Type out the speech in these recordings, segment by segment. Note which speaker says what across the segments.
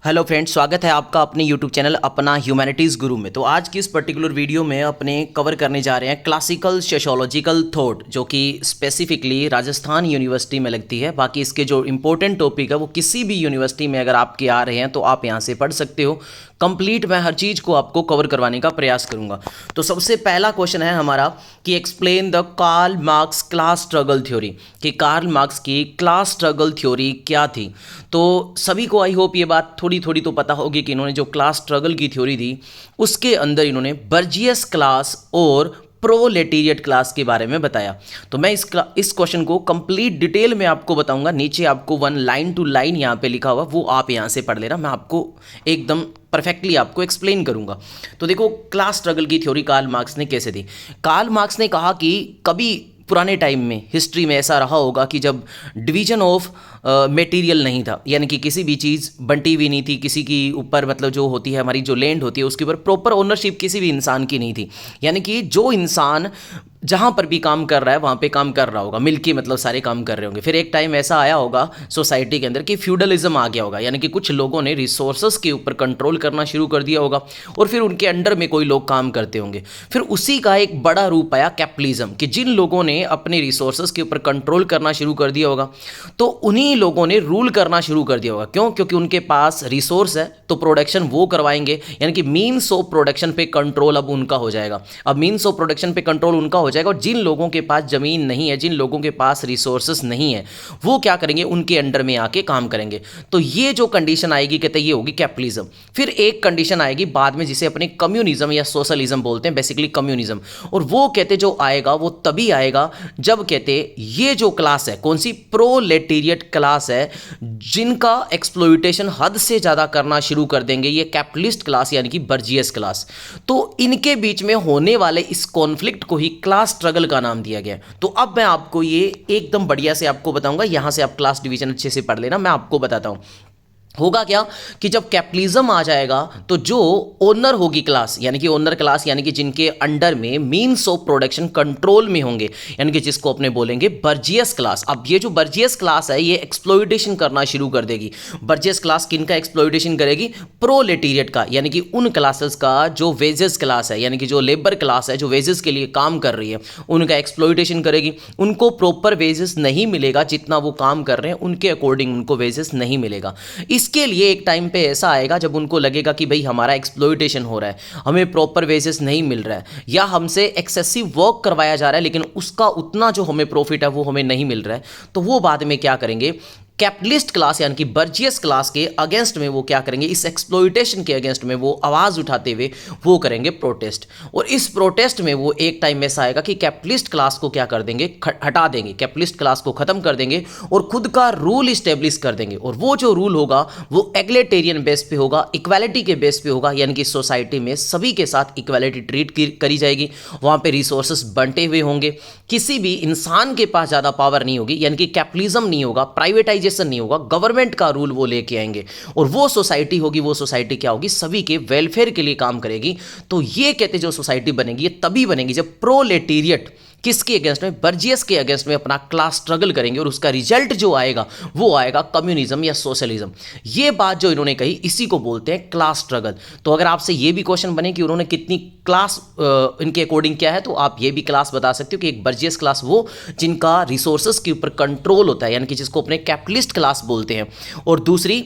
Speaker 1: Hello friends, स्वागत है आपका अपने यूट्यूब चैनल अपना ह्यूमैनिटीज़ गुरु में। तो आज की इस पर्टिकुलर वीडियो में अपने कवर करने जा रहे हैं क्लासिकल सोशियोलॉजिकल थॉट, जो कि स्पेसिफिकली राजस्थान यूनिवर्सिटी में लगती है। बाकी इसके जो इंपॉर्टेंट टॉपिक है वो किसी भी यूनिवर्सिटी में अगर आपके आ रहे हैं तो आप यहाँ से पढ़ सकते हो। कंप्लीट मैं हर चीज़ को आपको कवर करवाने का प्रयास करूंगा। तो सबसे पहला क्वेश्चन है हमारा कि explain the Karl Marx class struggle theory, कि कार्ल मार्क्स की क्लास स्ट्रगल थ्योरी क्या थी। तो सभी को आई होप ये बात थोड़ी थोड़ी तो पता होगी कि इन्होंने जो क्लास स्ट्रगल की थ्योरी दी उसके अंदर इन्होंने बर्जियस क्लास और प्रोलेटेरिएट क्लास के बारे में बताया। तो मैं इस क्वेश्चन को कंप्लीट डिटेल में आपको बताऊंगा। नीचे आपको वन लाइन टू लाइन यहाँ पे लिखा हुआ, वो आप यहाँ से पढ़ लेना। मैं आपको एकदम परफेक्टली आपको एक्सप्लेन करूंगा। तो देखो, क्लास स्ट्रगल की थ्योरी कार्ल मार्क्स ने कैसे दी। कार्ल मार्क्स ने कहा कि कभी पुराने टाइम में हिस्ट्री में ऐसा रहा होगा कि जब डिवीजन ऑफ मटेरियल नहीं था, यानी कि किसी भी चीज़ बंटी हुई नहीं थी किसी की ऊपर, मतलब जो होती है हमारी जो लैंड होती है उसके ऊपर प्रॉपर ओनरशिप किसी भी इंसान की नहीं थी। यानी कि जो इंसान जहाँ पर भी काम कर रहा है वहाँ पे काम कर रहा होगा, मिलके मतलब सारे काम कर रहे होंगे। फिर एक टाइम ऐसा आया होगा सोसाइटी के अंदर कि फ्यूडलिज्म आ गया होगा, यानी कि कुछ लोगों ने रिसोर्सेज के ऊपर कंट्रोल करना शुरू कर दिया होगा और फिर उनके अंडर में कोई लोग काम करते होंगे। फिर उसी का एक बड़ा रूप आया कैपिटलिज्म, कि जिन लोगों ने अपने रिसोर्सेज के ऊपर कंट्रोल करना शुरू कर दिया होगा तो उन्हीं लोगों ने रूल करना शुरू कर दिया होगा। क्यों? क्योंकि उनके पास रिसोर्स है तो प्रोडक्शन वो करवाएंगे, यानी कि मीन्स ऑफ प्रोडक्शन पे कंट्रोल अब उनका हो जाएगा। अब मीन्स ऑफ प्रोडक्शन पे कंट्रोल उनका हो जाएगा और जिन लोगों के पास ज़मीन नहीं है, जिन लोगों के पास रिसोर्सेस नहीं है, वो क्या करेंगे, उनके अंडर में आके काम करेंगे। तो ये जो कंडीशन आएगी कहते हैं ये होगी कैपिटलिज्म। फिर एक कंडीशन आएगी बाद में जिसे अपने कम्युनिज्म या सोशलिज्म बोलते हैं, बेसिकली कम्युनिज्म। और वो कहते जो आएगा वो तभी आएगा जब कहते ये जो क्लास है, कौन सी, प्रोलेटेरिएट क्लास है, जिनका एक्सप्लॉइटेशन हद से ज़्यादा करना शुरू कर देंगे, ये कैपिटलिस्ट क्लास यानी कि बर्जियस क्लास। तो इनके बीच में होने वाले इस कॉन्फ्लिक्ट को ही क्लास स्ट्रगल का नाम दिया गया। तो अब मैं आपको ये एकदम बढ़िया से आपको बताऊंगा। यहां से आप क्लास डिवीजन अच्छे से पढ़ लेना। मैं आपको बताता हूं होगा क्या कि जब कैपिटलिज्म आ जाएगा तो जो ओनर होगी क्लास, यानी कि ओनर क्लास, यानी कि जिनके अंडर में मीन्स ऑफ प्रोडक्शन कंट्रोल में होंगे, यानी कि जिसको अपने बोलेंगे बर्जियस क्लास। अब ये जो बर्जियस क्लास है ये एक्सप्लॉइटेशन करना शुरू कर देगी। बर्जियस क्लास किनका एक्सप्लॉइटेशन करेगी? प्रोलेटेरिएट का, यानी कि उन क्लासेस का जो वेजेस क्लास है, यानी कि जो लेबर क्लास है, जो वेजेस के लिए काम कर रही है, उनका एक्सप्लॉइटेशन करेगी। उनको प्रॉपर वेजेस नहीं मिलेगा, जितना वो काम कर रहे हैं उनके अकॉर्डिंग उनको वेजेस नहीं मिलेगा। इसके लिए एक टाइम पे ऐसा आएगा जब उनको लगेगा कि भाई हमारा एक्सप्लॉइटेशन हो रहा है, हमें प्रॉपर वेजेस नहीं मिल रहा है, या हमसे एक्सेसिव वर्क करवाया जा रहा है लेकिन उसका उतना जो हमें प्रॉफिट है वो हमें नहीं मिल रहा है। तो वो बाद में क्या करेंगे, कैपिटलिस्ट क्लास यानी कि बर्जियस क्लास के अगेंस्ट में वो क्या करेंगे, इस एक्सप्लॉइटेशन के अगेंस्ट में वो आवाज़ उठाते हुए वो करेंगे प्रोटेस्ट। और इस प्रोटेस्ट में वो एक टाइम ऐसा आएगा कि कैपिटलिस्ट क्लास को क्या कर देंगे, हटा देंगे, कैपिटलिस्ट क्लास को ख़त्म कर देंगे और खुद का रूल इस्टेब्लिश कर देंगे। और वो जो रूल होगा वो एग्लिटेरियन बेस पे होगा, इक्वालिटी के बेस पे होगा, यानी कि सोसाइटी में सभी के साथ इक्वालिटी ट्रीट करी जाएगी। वहाँ पे रिसोर्सेस बंटे हुए होंगे, किसी भी इंसान के पास ज़्यादा पावर नहीं होगी, यानी कि कैपिटलिज्म नहीं होगा, प्राइवेटाइजेशन नहीं होगा, गवर्नमेंट का रूल वो लेके आएंगे। और वो सोसाइटी होगी, वो सोसाइटी क्या होगी, सभी के वेलफेयर के लिए काम करेगी। तो ये कहते जो सोसाइटी बनेगी ये तभी बनेगी जब प्रोलेटेरिएट किसके अगेंस्ट में, बर्जियस के अगेंस्ट में अपना क्लास स्ट्रगल करेंगे और उसका रिजल्ट जो आएगा वो आएगा कम्युनिज्म या सोशलिज्म। ये बात जो इन्होंने कही इसी को बोलते हैं क्लास स्ट्रगल। तो अगर आपसे ये भी क्वेश्चन बने कि उन्होंने कितनी क्लास इनके अकॉर्डिंग क्या है, तो आप ये भी क्लास बता सकते हो कि एक बर्जियस क्लास वो जिनका रिसोर्सेज के ऊपर कंट्रोल होता है, यानी कि जिसको अपने कैपिटलिस्ट क्लास बोलते हैं। और दूसरी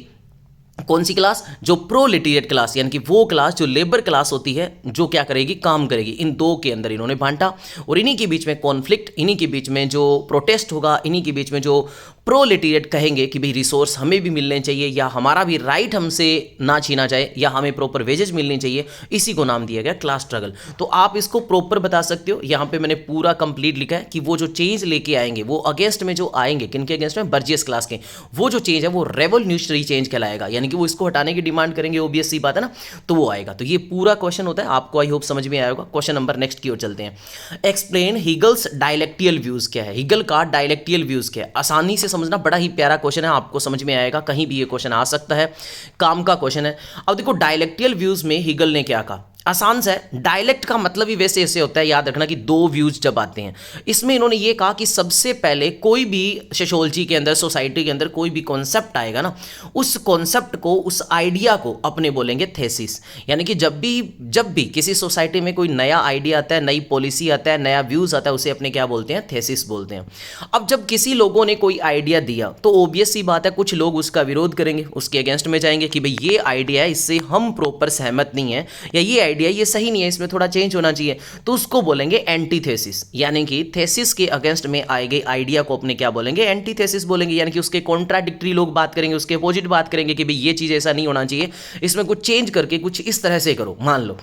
Speaker 1: कौन सी क्लास, जो प्रोलेटेरिएट क्लास, यानी कि वो क्लास जो लेबर क्लास होती है जो क्या करेगी, काम करेगी। इन दो के अंदर इन्होंने बांटा और इन्हीं के बीच में कॉन्फ्लिक्ट, इन्हीं के बीच में जो प्रोटेस्ट होगा, इन्हीं के बीच में जो प्रोलेटेरिएट कहेंगे कि भाई रिसोर्स हमें भी मिलने चाहिए या हमारा भी राइट हमसे ना छीना जाए या हमें प्रॉपर वेजेज मिलनी चाहिए, इसी को नाम दिया गया क्लास स्ट्रगल। तो आप इसको प्रॉपर बता सकते हो। यहाँ पे मैंने पूरा कंप्लीट लिखा है कि वो जो चेंज लेके आएंगे, वो अगेंस्ट में जो आएंगे, किनके अगेंस्ट में, बर्जियस क्लास के, वो जो चेंज है वो रेवोल्यूशनरी चेंज कहलाएगा, यानी कि वो इसको हटाने की डिमांड करेंगे, ऑब्वियस सी बात है ना, तो वो आएगा। तो ये पूरा क्वेश्चन होता है, आपको आई होप समझ में आया होगा। क्वेश्चन नंबर नेक्स्ट की ओर चलते हैं। एक्सप्लेन हीगल्स डायलेक्टियल व्यूज क्या है, हीगल का डायलेक्टियल व्यूज क्या है। आसानी से समझना, बड़ा ही प्यारा क्वेश्चन है, आपको समझ में आएगा, कहीं भी ये क्वेश्चन आ सकता है, काम का क्वेश्चन है। अब देखो डायलेक्टियल व्यूज में हीगल ने क्या कहा, आसान सा है। डायलेक्ट का मतलब ही वैसे ऐसे होता है, याद रखना कि दो व्यूज जब आते हैं। इसमें इन्होंने ये कहा कि सबसे पहले कोई भी सोशियोलॉजी के अंदर, सोसाइटी के अंदर कोई भी कॉन्सेप्ट आएगा ना, उस कॉन्सेप्ट को, उस आइडिया को अपने बोलेंगे थेसिस। यानी कि जब भी किसी सोसाइटी में कोई नया आइडिया आता है, नई पॉलिसी आता है, नया व्यूज आता है, उसे अपने क्या बोलते हैं? थेसिस बोलते हैं। अब जब किसी लोगों ने कोई आइडिया दिया तो ऑब्वियस सी बात है कुछ लोग उसका विरोध करेंगे, उसके अगेंस्ट में जाएंगे कि भाई ये आइडिया है, इससे हम प्रॉपर सहमत नहीं है, या ये आइडिया ये सही नहीं है, इसमें थोड़ा चेंज होना चाहिए, तो उसको बोलेंगे एंटीथेसिस। यानी कि थेसिस के अगेंस्ट में आए गए आइडिया को अपने क्या बोलेंगे? एंटीथेसिस बोलेंगे। यानी कि उसके कॉन्ट्राडिक्टरी लोग बात करेंगे, उसके अपोजिट बात करेंगे कि भाई ये चीज़ ऐसा नहीं होना चाहिए, इसमें कुछ चेंज करके कुछ इस तरह से करो, मान लो।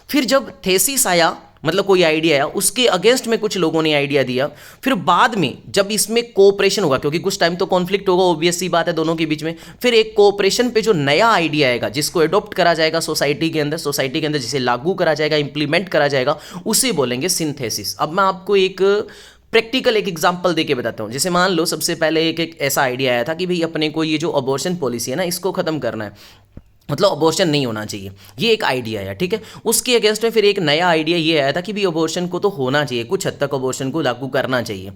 Speaker 1: फिर जब थेसिस आया, मतलब कोई आइडिया आया, उसके अगेंस्ट में कुछ लोगों ने आइडिया दिया, फिर बाद में जब इसमें कोऑपरेशन होगा, क्योंकि कुछ टाइम तो कॉन्फ्लिक्ट होगा, ऑब्वियस सी बात है दोनों के बीच में, फिर एक कोऑपरेशन पे जो नया आइडिया आएगा, जिसको अडॉप्ट करा जाएगा सोसाइटी के अंदर जिसे लागू करा जाएगा, इंप्लीमेंट करा जाएगा, उसे बोलेंगे सिंथेसिस। अब मैं आपको एक प्रैक्टिकल एक एग्जांपल देके बताता हूँ। जैसे मान लो सबसे पहले एक ऐसा आइडिया आया था कि भाई अपने को ये जो अबॉर्शन पॉलिसी है ना, इसको खत्म करना है, मतलब अबॉर्शन नहीं होना चाहिए, ये एक आइडिया आया, ठीक है। उसके अगेंस्ट में फिर एक नया आइडिया ये आया था कि भी अबॉर्शन को तो होना चाहिए, कुछ हद तक अबॉर्शन को लागू करना चाहिए।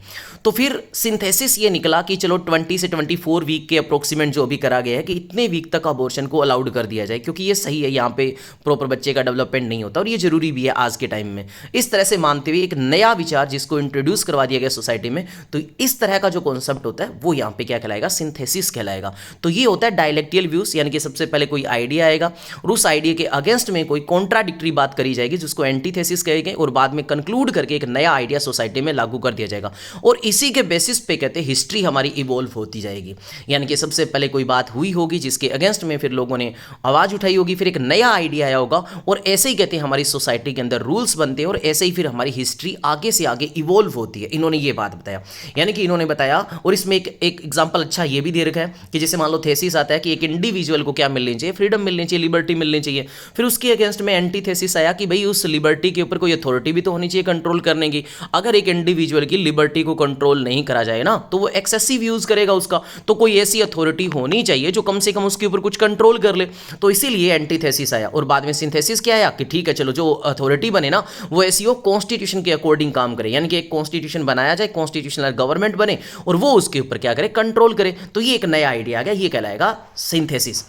Speaker 1: तो फिर सिंथेसिस ये निकला कि चलो 20 से 24 वीक के अप्रोक्सीमेट जो भी करा गया है कि इतने वीक तक अबॉर्शन को अलाउड कर दिया जाए, क्योंकि ये सही है, यहाँ पे प्रॉपर बच्चे का डेवलपमेंट नहीं होता और ये जरूरी भी है आज के टाइम में। इस तरह से मानते हुए एक नया विचार जिसको इंट्रोड्यूस करवा दिया गया सोसाइटी में, तो इस तरह का जो कॉन्सेप्ट होता है वो यहाँ पे क्या कहलाएगा? सिंथेसिस कहलाएगा। तो ये होता है डायलेक्टियल व्यूज, यानी कि सबसे पहले कोई आइडिया आएगा और उस आइडिया के अगेंस्ट में कोई कॉन्ट्राडिक्टरी बात करी जाएगी, जिसको एंटीथेसिस कहेंगे, और बाद में कंक्लूड करके एक नया आइडिया सोसाइटी में लागू कर दिया जाएगा। और इसी के बेसिस पे कहते हैं हिस्ट्री हमारी इवॉल्व होती जाएगी। यानी कि सबसे पहले कोई बात हुई होगी जिसके अगेंस्ट में फिर लोगों ने आवाज उठाई होगी, फिर एक नया आइडिया आया होगा, और ऐसे ही कहते हैं हमारी सोसाइटी के अंदर रूल्स बनते हैं, और ऐसे ही फिर हमारी हिस्ट्री आगे से आगे इवॉल्व होती है। इन्होंने ये बात बताया, यानी कि इन्होंने बताया, और इसमें एक एग्जाम्पल अच्छा ये भी दे रखा है कि जैसे मान लो थेसिस आता है कि एक इंडिविजुअल को क्या मिलनी चाहिए? फ्रीडम मिलनी चाहिए, लिबर्टी मिलनी चाहिए। फिर उसके अगेंस्ट में एंटीथेसिस आया कि भाई उस लिबर्टी के ऊपर कोई अथॉरिटी भी तो होनी चाहिए कंट्रोल करने की। अगर एक इंडिविजुअल की लिबर्टी को कंट्रोल नहीं करा जाए ना, तो वो एक्सेसिव यूज करेगा उसका, तो कोई ऐसी अथॉरिटी होनी चाहिए जो कम से कम उसके ऊपर कुछ कंट्रोल कर ले। तो इसीलिए एंटीथेसिस आया। और बाद में सिंथेसिस क्या आया कि ठीक है चलो जो अथॉरिटी बने ना, वो ऐसी हो कॉन्स्टिट्यूशन के अकॉर्डिंग काम करे, यानी कि एक कॉन्स्टिट्यूशन बनाया जाए, कॉन्स्टिट्यूशनल गवर्नमेंट बने और वो उसके ऊपर क्या करे? कंट्रोल करे। तो ये एक नया आइडिया आ गया, ये कहलाएगा सिंथेसिस।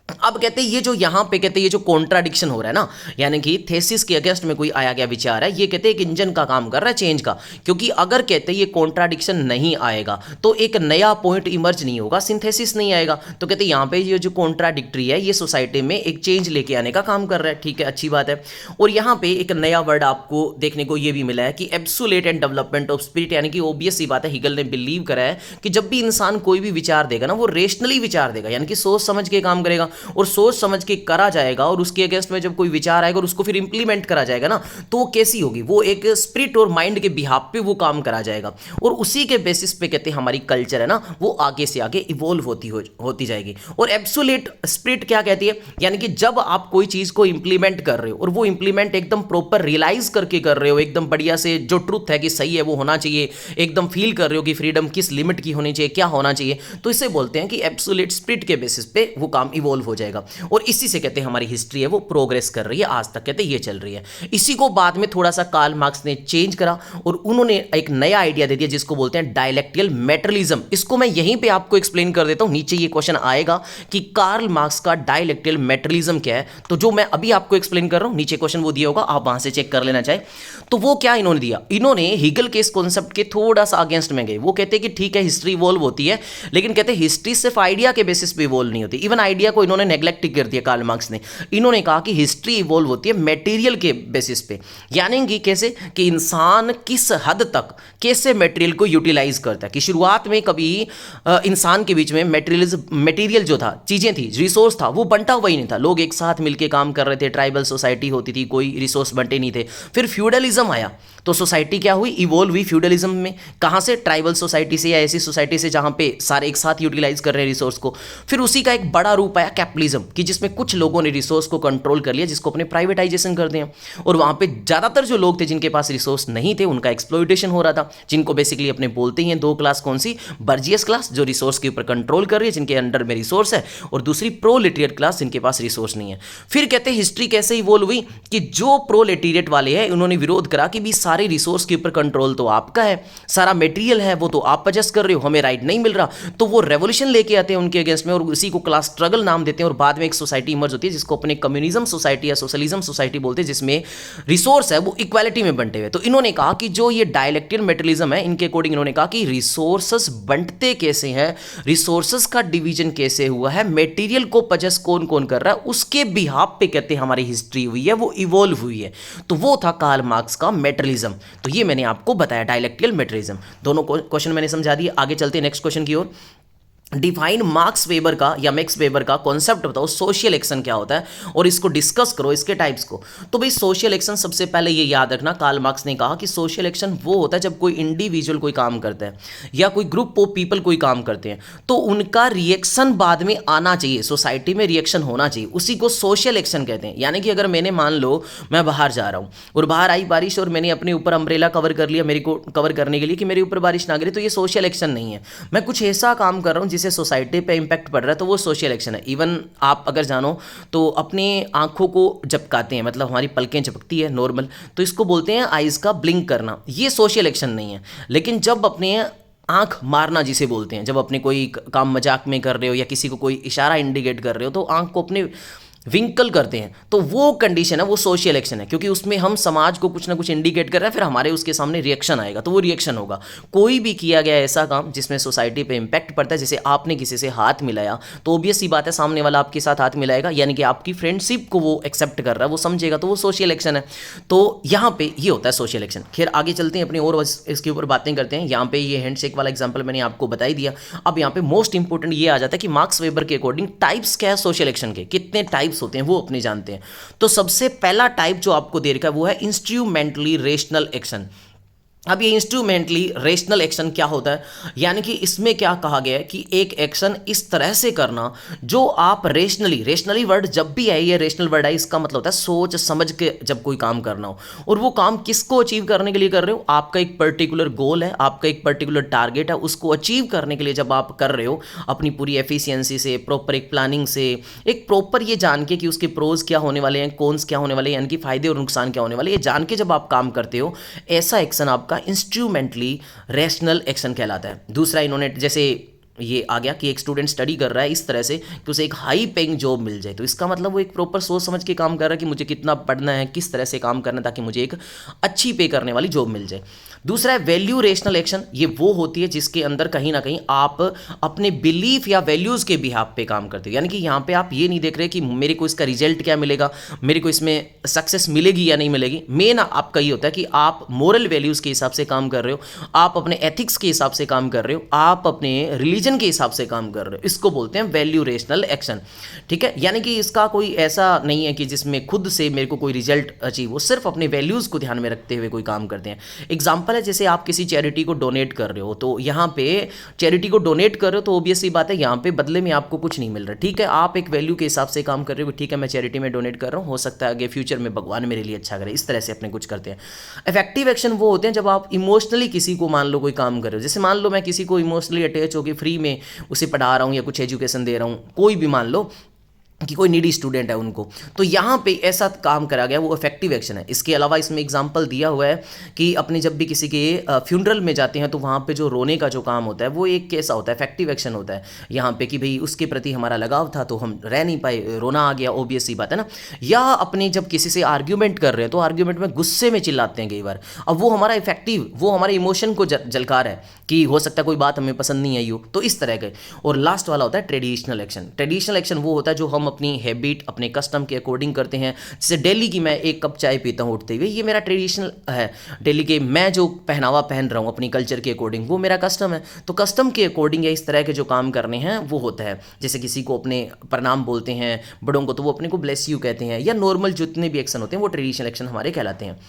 Speaker 1: अब कहते हैं ये जो यहां पे कहते हैं ये जो कॉन्ट्राडिक्शन हो रहा है ना, यानी कि थेसिस के अगेंस्ट में कोई आया गया विचार है, ये कहते हैं एक इंजन का काम कर रहा है चेंज का। क्योंकि अगर कहते हैं ये कॉन्ट्राडिक्शन नहीं आएगा तो एक नया पॉइंट इमर्ज नहीं होगा, सिंथेसिस नहीं आएगा। तो कहते हैं यहां पे ये जो कॉन्ट्राडिक्टरी है ये सोसाइटी में एक चेंज लेके आने का काम कर रहा है, ठीक है, अच्छी बात है। और यहां पे एक नया वर्ड आपको देखने को ये भी मिला है कि absolute and development of spirit, यानी कि ऑब्वियस सी बात है, हिगल ने बिलीव करा है कि जब भी इंसान कोई भी विचार देगा ना, वो रेशनली विचार देगा, यानी कि सोच समझ के काम करेगा, और सोच समझ के करा जाएगा। और उसके अगेंस्ट में जब कोई विचार आएगा और उसको फिर इंप्लीमेंट करा जाएगा ना, तो वो कैसी होगी? वो एक स्पिरिट और माइंड के बिहाफ पे वो काम करा जाएगा, और उसी के बेसिस पे कहते हैं हमारी कल्चर है ना, वो आगे से आगे इवॉल्व होती जाएगी। और एब्सोल्यूट स्पिरिट क्या कहती है? यानी कि जब आप कोई चीज को इंप्लीमेंट कर रहे हो और वो इंप्लीमेंट एकदम प्रॉपर रियलाइज करके कर रहे हो, एकदम बढ़िया से जो ट्रुथ है कि सही है वो होना चाहिए, एकदम फील कर रहे हो कि फ्रीडम किस लिमिट की होनी चाहिए, क्या होना चाहिए, तो इसे बोलते हैं कि एब्सोल्यूट स्पिरिट के बेसिस पे वो काम इवॉल्व हो जाएगा। और इसी से कहते हैं हमारी हिस्ट्री है वो प्रोग्रेस कर रही है, आज तक कहते हैं ये चल रही है। इसी को बाद में थोड़ा सा कार्ल मार्क्स ने चेंज करा और उन्होंने एक नया आइडिया दे दिया जिसको बोलते हैं डायलेक्टियल मेटेरियलिज्म। इसको मैं यहीं पे आपको एक्सप्लेन कर देता हूं, नीचे ये क्वेश्चन आएगा कि कार्ल मार्क्स का डायलेक्टियल मेटेरियलिज्म क्या है। तो जो मैं अभी आपको एक्सप्लेन कर रहा हूं, नीचे क्वेश्चन वो दिया होगा, आप वहां से चेक कर लेना चाहे। तो वो क्या इन्होंने दिया? इन्होंने हिगल के इस कॉन्सेप्ट के थोड़ा सा अगेंस्ट में गए। वो कहते हैं कि ठीक है हिस्ट्री इवॉल्व होती है, लेकिन कहते हैं हिस्ट्री सिर्फ आइडिया के बेसिस पे इवॉल्व नहीं होती। इवन आइडिया को इन्होंने नेग्लेक्ट कर दिया कार्ल मार्क्स ने। इन्होंने कहा कि हिस्ट्री इवॉल्व होती है मटेरियल के बेसिस पे, यानी कि कैसे कि इंसान किस हद तक कैसे मटेरियल को यूटिलाइज करता है। कि शुरुआत में कभी इंसान के बीच में मटेरियल जो था, चीजें थी, रिसोर्स था, वो बंटा हुआ ही नहीं था। लोग एक साथ मिलकर काम कर रहे थे, ट्राइबल सोसाइटी होती थी, कोई रिसोर्स बंटे नहीं थे। फिर फ्यूडलिज्म आया, तो सोसाइटी क्या हुई, इवोल्व हुई फ्यूडलिज्म में। कहाँ से, ट्राइबल सोसाइटी से या ऐसी सोसाइटी से जहाँ पे सारे एक साथ यूटिलाइज कर रहे हैं रिसोर्स को। फिर उसी का एक बड़ा रूप आया कैपिटलिज्म, कि जिसमें कुछ लोगों ने रिसोर्स को कंट्रोल कर लिया, जिसको अपने प्राइवेटाइजेशन कर दिया, और वहाँ पे ज़्यादातर जो लोग थे जिनके पास रिसोर्स नहीं थे उनका एक्सप्लॉइटेशन हो रहा था, जिनको बेसिकली अपने बोलते हैं दो क्लास, कौन सी, बर्जियस क्लास जो रिसोर्स के ऊपर कंट्रोल कर रही है, जिनके अंडर में रिसोर्स है, और दूसरी प्रोलेटेरिएट क्लास जिनके पास रिसोर्स नहीं है। फिर कहते हैं हिस्ट्री कैसे इवॉल्व हुई कि जो प्रोलेटेरिएट वाले हैं उन्होंने विरोध करा कि भी सारे रिसोर्स के ऊपर कंट्रोल तो आपका है, सारा मटेरियल है वो तो आप पजेस कर रहे हो, हमें राइट नहीं मिल रहा। तो वो रेवोल्यूशन लेके आते हैं उनके अगेंस्ट में, और उसी को क्लास स्ट्रगल नाम देते हैं, और बाद में एक सोसाइटी इमर्ज होती है जिसको अपने कम्युनिज्म सोसाइटी या सोशलिज्म सोसाइटी बोलते हैं, जिसमें रिसोर्स है वो इक्वालिटी में बंटे हुए। तो इन्होंने कहा कि जो ये डायलेक्टियल मेटेरियलिज्म है, इनके अकॉर्डिंग इन्होंने कहा कि रिसोर्सेस बंटते कैसे हैं, रिसोर्सेस का डिवीजन कैसे हुआ है, मटेरियल को पजेस कौन कौन कर रहा है, उसके बिहाफ पे कहते हैं हमारी हिस्ट्री हुई है, वो इवॉल्व हुई है। तो वो था कार्ल मार्क्स का मेटेरियलिज्म। तो ये मैंने आपको बताया डायलेक्टियल मेटेरियलिज्म। दोनों क्वेश्चन मैंने समझा दिए। आगे चलते हैं नेक्स्ट क्वेश्चन की ओर। डिफाइन मार्क्स वेबर का या मैक्स वेबर का कॉन्सेप्ट बताओ, सोशल एक्शन क्या होता है, और इसको डिस्कस करो, इसके टाइप्स को। तो भाई सोशल एक्शन सबसे पहले ये याद रखना, कार्ल मार्क्स ने कहा कि सोशल एक्शन वो होता है जब कोई इंडिविजुअल कोई काम करता है या कोई ग्रुप ऑफ पीपल कोई काम करते हैं, तो उनका रिएक्शन बाद में आना चाहिए, सोसाइटी में रिएक्शन होना चाहिए, उसी को सोशल एक्शन कहते हैं। यानी कि अगर मैंने, मान लो मैं बाहर जा रहा हूँ और बाहर आई बारिश और मैंने अपने ऊपर अम्ब्रेला कवर कर लिया, मेरे को कवर करने के लिए कि मेरे ऊपर बारिश ना गिरे, तो ये सोशल एक्शन नहीं है। मैं कुछ ऐसा काम कर रहा हूँ जिससे सोसाइटी पे इंपैक्ट पड़ रहा है, तो वो सोशल एक्शन है। इवन आप अगर जानो तो अपने आंखों को झपकाते हैं, मतलब हमारी पलकें झपकती है नॉर्मल, तो इसको बोलते हैं आइज का ब्लिंक करना, ये सोशल एक्शन नहीं है। लेकिन जब अपने आंख मारना जिसे बोलते हैं, जब अपने कोई काम मजाक में कर रहे हो या किसी को कोई इशारा इंडिकेट कर रहे हो तो आंख को अपने विंकल करते हैं, तो वो कंडीशन है, वो सोशल एक्शन है, क्योंकि उसमें हम समाज को कुछ ना कुछ इंडिकेट कर रहे हैं, फिर हमारे उसके सामने रिएक्शन आएगा, तो वो रिएक्शन होगा। कोई भी किया गया ऐसा काम जिसमें सोसाइटी पे इंपैक्ट पड़ता है, जैसे आपने किसी से हाथ मिलाया, तो ऑब्वियस सी बात है सामने वाला आपके साथ हाथ मिलाएगा, यानी कि आपकी फ्रेंडशिप को वो एक्सेप्ट कर रहा है, वो समझेगा, तो वो सोशल एक्शन है। तो यहाँ पे ये होता है सोशल एक्शन। खैर आगे चलते हैं, अपनी और इसके ऊपर बातें करते हैं। यहाँ पे ये हैंडशेक वाला एग्जाम्पल मैंने आपको बता ही दिया। अब यहाँ पे मोस्ट इंपॉर्टेंट ये आ जाता है कि मार्क्स वेबर के अकॉर्डिंग टाइप्स क्या है सोशल एक्शन के, कितने टाइप्स होते हैं वो अपने जानते हैं। तो सबसे पहला टाइप जो आपको दे रखा है वो है इंस्ट्रूमेंटली रेशनल एक्शन। अब ये इंस्ट्रूमेंटली रेशनल एक्शन क्या होता है, यानी कि इसमें क्या कहा गया है कि एक एक्शन इस तरह से करना जो आप रेशनली वर्ड जब भी है, ये रेशनल वर्ड है, इसका मतलब होता है सोच समझ के जब कोई काम करना हो, और वो काम किसको अचीव करने के लिए कर रहे हो, आपका एक पर्टिकुलर गोल है, आपका एक पर्टिकुलर टारगेट है, उसको अचीव करने के लिए जब आप कर रहे हो अपनी पूरी एफिशिएंसी से, प्रॉपर एक प्लानिंग से, एक प्रॉपर ये जान के कि उसके प्रोज क्या होने वाले हैं, कॉन्स क्या होने वाले हैं, यानी कि फायदे और नुकसान क्या होने वाले, ये जान के जब आप काम करते हो, ऐसा एक्शन आपका इंस्ट्रूमेंटली रैशनल एक्शन कहलाता है। दूसरा इन्होंने जैसे ये आ गया कि एक स्टूडेंट स्टडी कर रहा है इस तरह से कि उसे एक हाई पेइंग जॉब मिल जाए, तो इसका मतलब वो एक प्रॉपर सोच समझ के काम कर रहा है कि मुझे कितना पढ़ना है, किस तरह से काम करना है ताकि मुझे एक अच्छी पे करने वाली जॉब मिल जाए। दूसरा है वैल्यू रेशनल एक्शन। ये वो होती है जिसके अंदर कहीं ना कहीं आप अपने बिलीफ या वैल्यूज़ के बिहाफ पे काम करते हो, यानी कि यहाँ पे आप ये नहीं देख रहे कि मेरे को इसका रिजल्ट क्या मिलेगा, मेरे को इसमें सक्सेस मिलेगी या नहीं मिलेगी। मेन आपका ये होता है कि आप मोरल वैल्यूज़ के हिसाब से काम कर रहे हो, आप अपने एथिक्स के हिसाब से काम कर रहे हो, आप अपने रिलीजन के हिसाब से काम कर रहे हो, इसको बोलते हैं वैल्यू रेशनल एक्शन। ठीक है, यानी कि इसका कोई ऐसा नहीं है कि जिसमें खुद से मेरे को कोई रिजल्ट अचीव हो, सिर्फ अपने वैल्यूज़ को ध्यान में रखते हुए कोई काम करते हैं। एग्जाम्पल है जैसे आप किसी चैरिटी को डोनेट कर रहे हो, तो यहाँ पे चैरिटी को डोनेट कर रहे हो तो ऑब्वियस सी बात है यहाँ पे बदले में आपको कुछ नहीं मिल रहा। ठीक है, आप एक वैल्यू के हिसाब से काम कर रहे हो, ठीक है मैं चैरिटी में डोनेट कर रहा हूँ, हो सकता है आगे फ्यूचर में भगवान मेरे लिए अच्छा करे, इस तरह से अपने कुछ करते हैं। इफेक्टिव एक्शन वो होते हैं जब आप इमोशनली किसी को मान लो कोई काम कर रहे हो, जैसे मान लो मैं किसी को इमोशनली अटैच होकर फ्री में उसे पढ़ा रहा हूँ या कुछ एजुकेशन दे रहा हूँ, कोई भी मान लो कि कोई नीडी स्टूडेंट है उनको, तो यहाँ पे ऐसा काम करा गया, वो इफेक्टिव एक्शन है। इसके अलावा इसमें एग्जांपल दिया हुआ है कि अपने जब भी किसी के फ्यूनरल में जाते हैं तो वहाँ पे जो रोने का जो काम होता है वो एक कैसा होता है, इफेक्टिव एक्शन होता है यहाँ पे कि भाई उसके प्रति हमारा लगाव था तो हम रह नहीं पाए, रोना आ गया, ऑब्वियस सी बात है ना। या अपने जब किसी से आर्ग्यूमेंट कर रहे हैं तो आर्ग्यूमेंट में गुस्से में चिल्लाते हैं कई बार, अब वो हमारा इफेक्टिव, वो हमारे इमोशन को जलकार है कि हो सकता है कोई बात हमें पसंद नहीं आई हो, तो इस तरह के। और लास्ट वाला होता है ट्रेडिशनल एक्शन। ट्रेडिशनल एक्शन वो होता है जो हम अपनी हैबिट, अपने कस्टम के अकॉर्डिंग करते हैं। जैसे डेली की मैं एक कप चाय पीता हूँ उठते हुए, ये मेरा ट्रेडिशनल है। डेली के मैं जो पहनावा पहन रहा हूँ अपनी कल्चर के अकॉर्डिंग, वो मेरा कस्टम है। तो कस्टम के अकॉर्डिंग या इस तरह के जो काम करने हैं वो होता है। जैसे किसी को अपने प्रणाम बोलते हैं बड़ों को, तो वो अपने को ब्लेस यू कहते हैं, या नॉर्मल जितने भी एक्शन होते हैं वो ट्रेडिशनल एक्शन हमारे कहलाते हैं।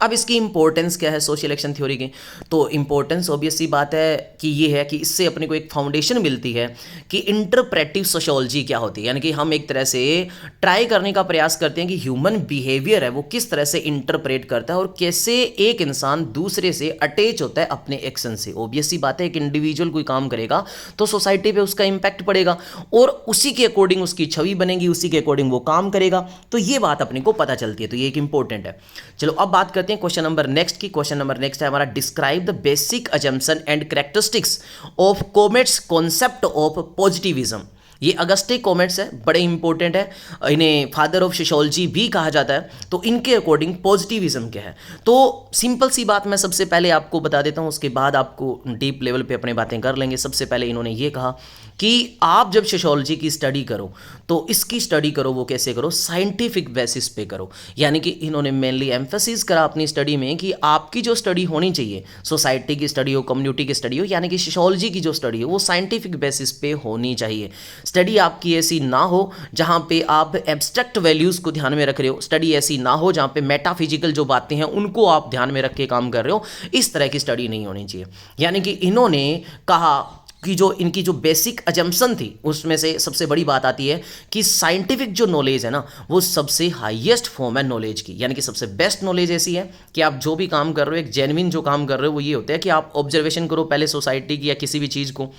Speaker 1: अब इसकी इंपॉर्टेंस क्या है सोशल एक्शन थ्योरी की? तो इंपॉर्टेंस ऑब्वियस सी बात है कि ये है कि इससे अपने को एक फाउंडेशन मिलती है कि इंटरप्रेटिव सोशियोलॉजी क्या होती है, यानी कि हम एक तरह से ट्राई करने का प्रयास करते हैं कि ह्यूमन बिहेवियर है वो किस तरह से इंटरप्रेट करता है और कैसे एक इंसान दूसरे से अटैच होता है अपने एक्शन से। ऑब्वियस सी बात है, एक इंडिविजुअल कोई काम करेगा तो सोसाइटी पे उसका इंपैक्ट पड़ेगा और उसी के अकॉर्डिंग उसकी छवि बनेगी, उसी के अकॉर्डिंग वो काम करेगा। तो ये बात अपने को पता चलती है, तो ये एक इंपॉर्टेंट है। चलो अब बात करते हैं क्वेश्चन नंबर नेक्स्ट की। क्वेश्चन नंबर नेक्स्ट है हमारा, describe the basic assumption and characteristics of comets concept of positivism. ये अगस्टे कॉमेट्स है, बड़े इंपॉर्टेंट है, इन्हें फादर ऑफ सोशियोलॉजी भी कहा जाता है। तो इनके अकॉर्डिंग पॉजिटिविज्म क्या है? तो सिंपल सी बात मैं सबसे पहले आपको बता देता हूँ, उसके बाद आपको डीप लेवल पे अपने बातें कर लेंगे। सबसे पहले इन्होंने ये कहा कि आप जब सोशियोलॉजी की स्टडी करो तो इसकी स्टडी करो, वो कैसे करो? साइंटिफिक बेसिस पे करो। यानी कि इन्होंने मेनली एम्फेसिस करा अपनी स्टडी में कि आपकी जो स्टडी होनी चाहिए, सोसाइटी की स्टडी हो, कम्युनिटी की स्टडी हो, यानी कि सोशियोलॉजी की जो स्टडी हो वो साइंटिफिक बेसिस पे होनी चाहिए। स्टडी आपकी ऐसी ना हो जहाँ पे आप एब्स्ट्रैक्ट वैल्यूज़ को ध्यान में रख रहे हो, स्टडी ऐसी ना हो जहाँ पे मेटाफिजिकल जो बातें हैं उनको आप ध्यान में रख के काम कर रहे हो, इस तरह की स्टडी नहीं होनी चाहिए। यानी कि इन्होंने कहा कि जो इनकी जो बेसिक अजम्पशन थी उसमें से सबसे बड़ी बात आती है कि साइंटिफिक जो नॉलेज है ना वो सबसे हाईएस्ट फॉर्म है नॉलेज की, यानी कि सबसे बेस्ट नॉलेज ऐसी है कि आप जो भी काम कर रहे हो, एक जेन्युइन जो काम कर रहे हो वो ये होता है कि आप ऑब्जर्वेशन करो पहले सोसाइटी की या किसी भी चीज़ को,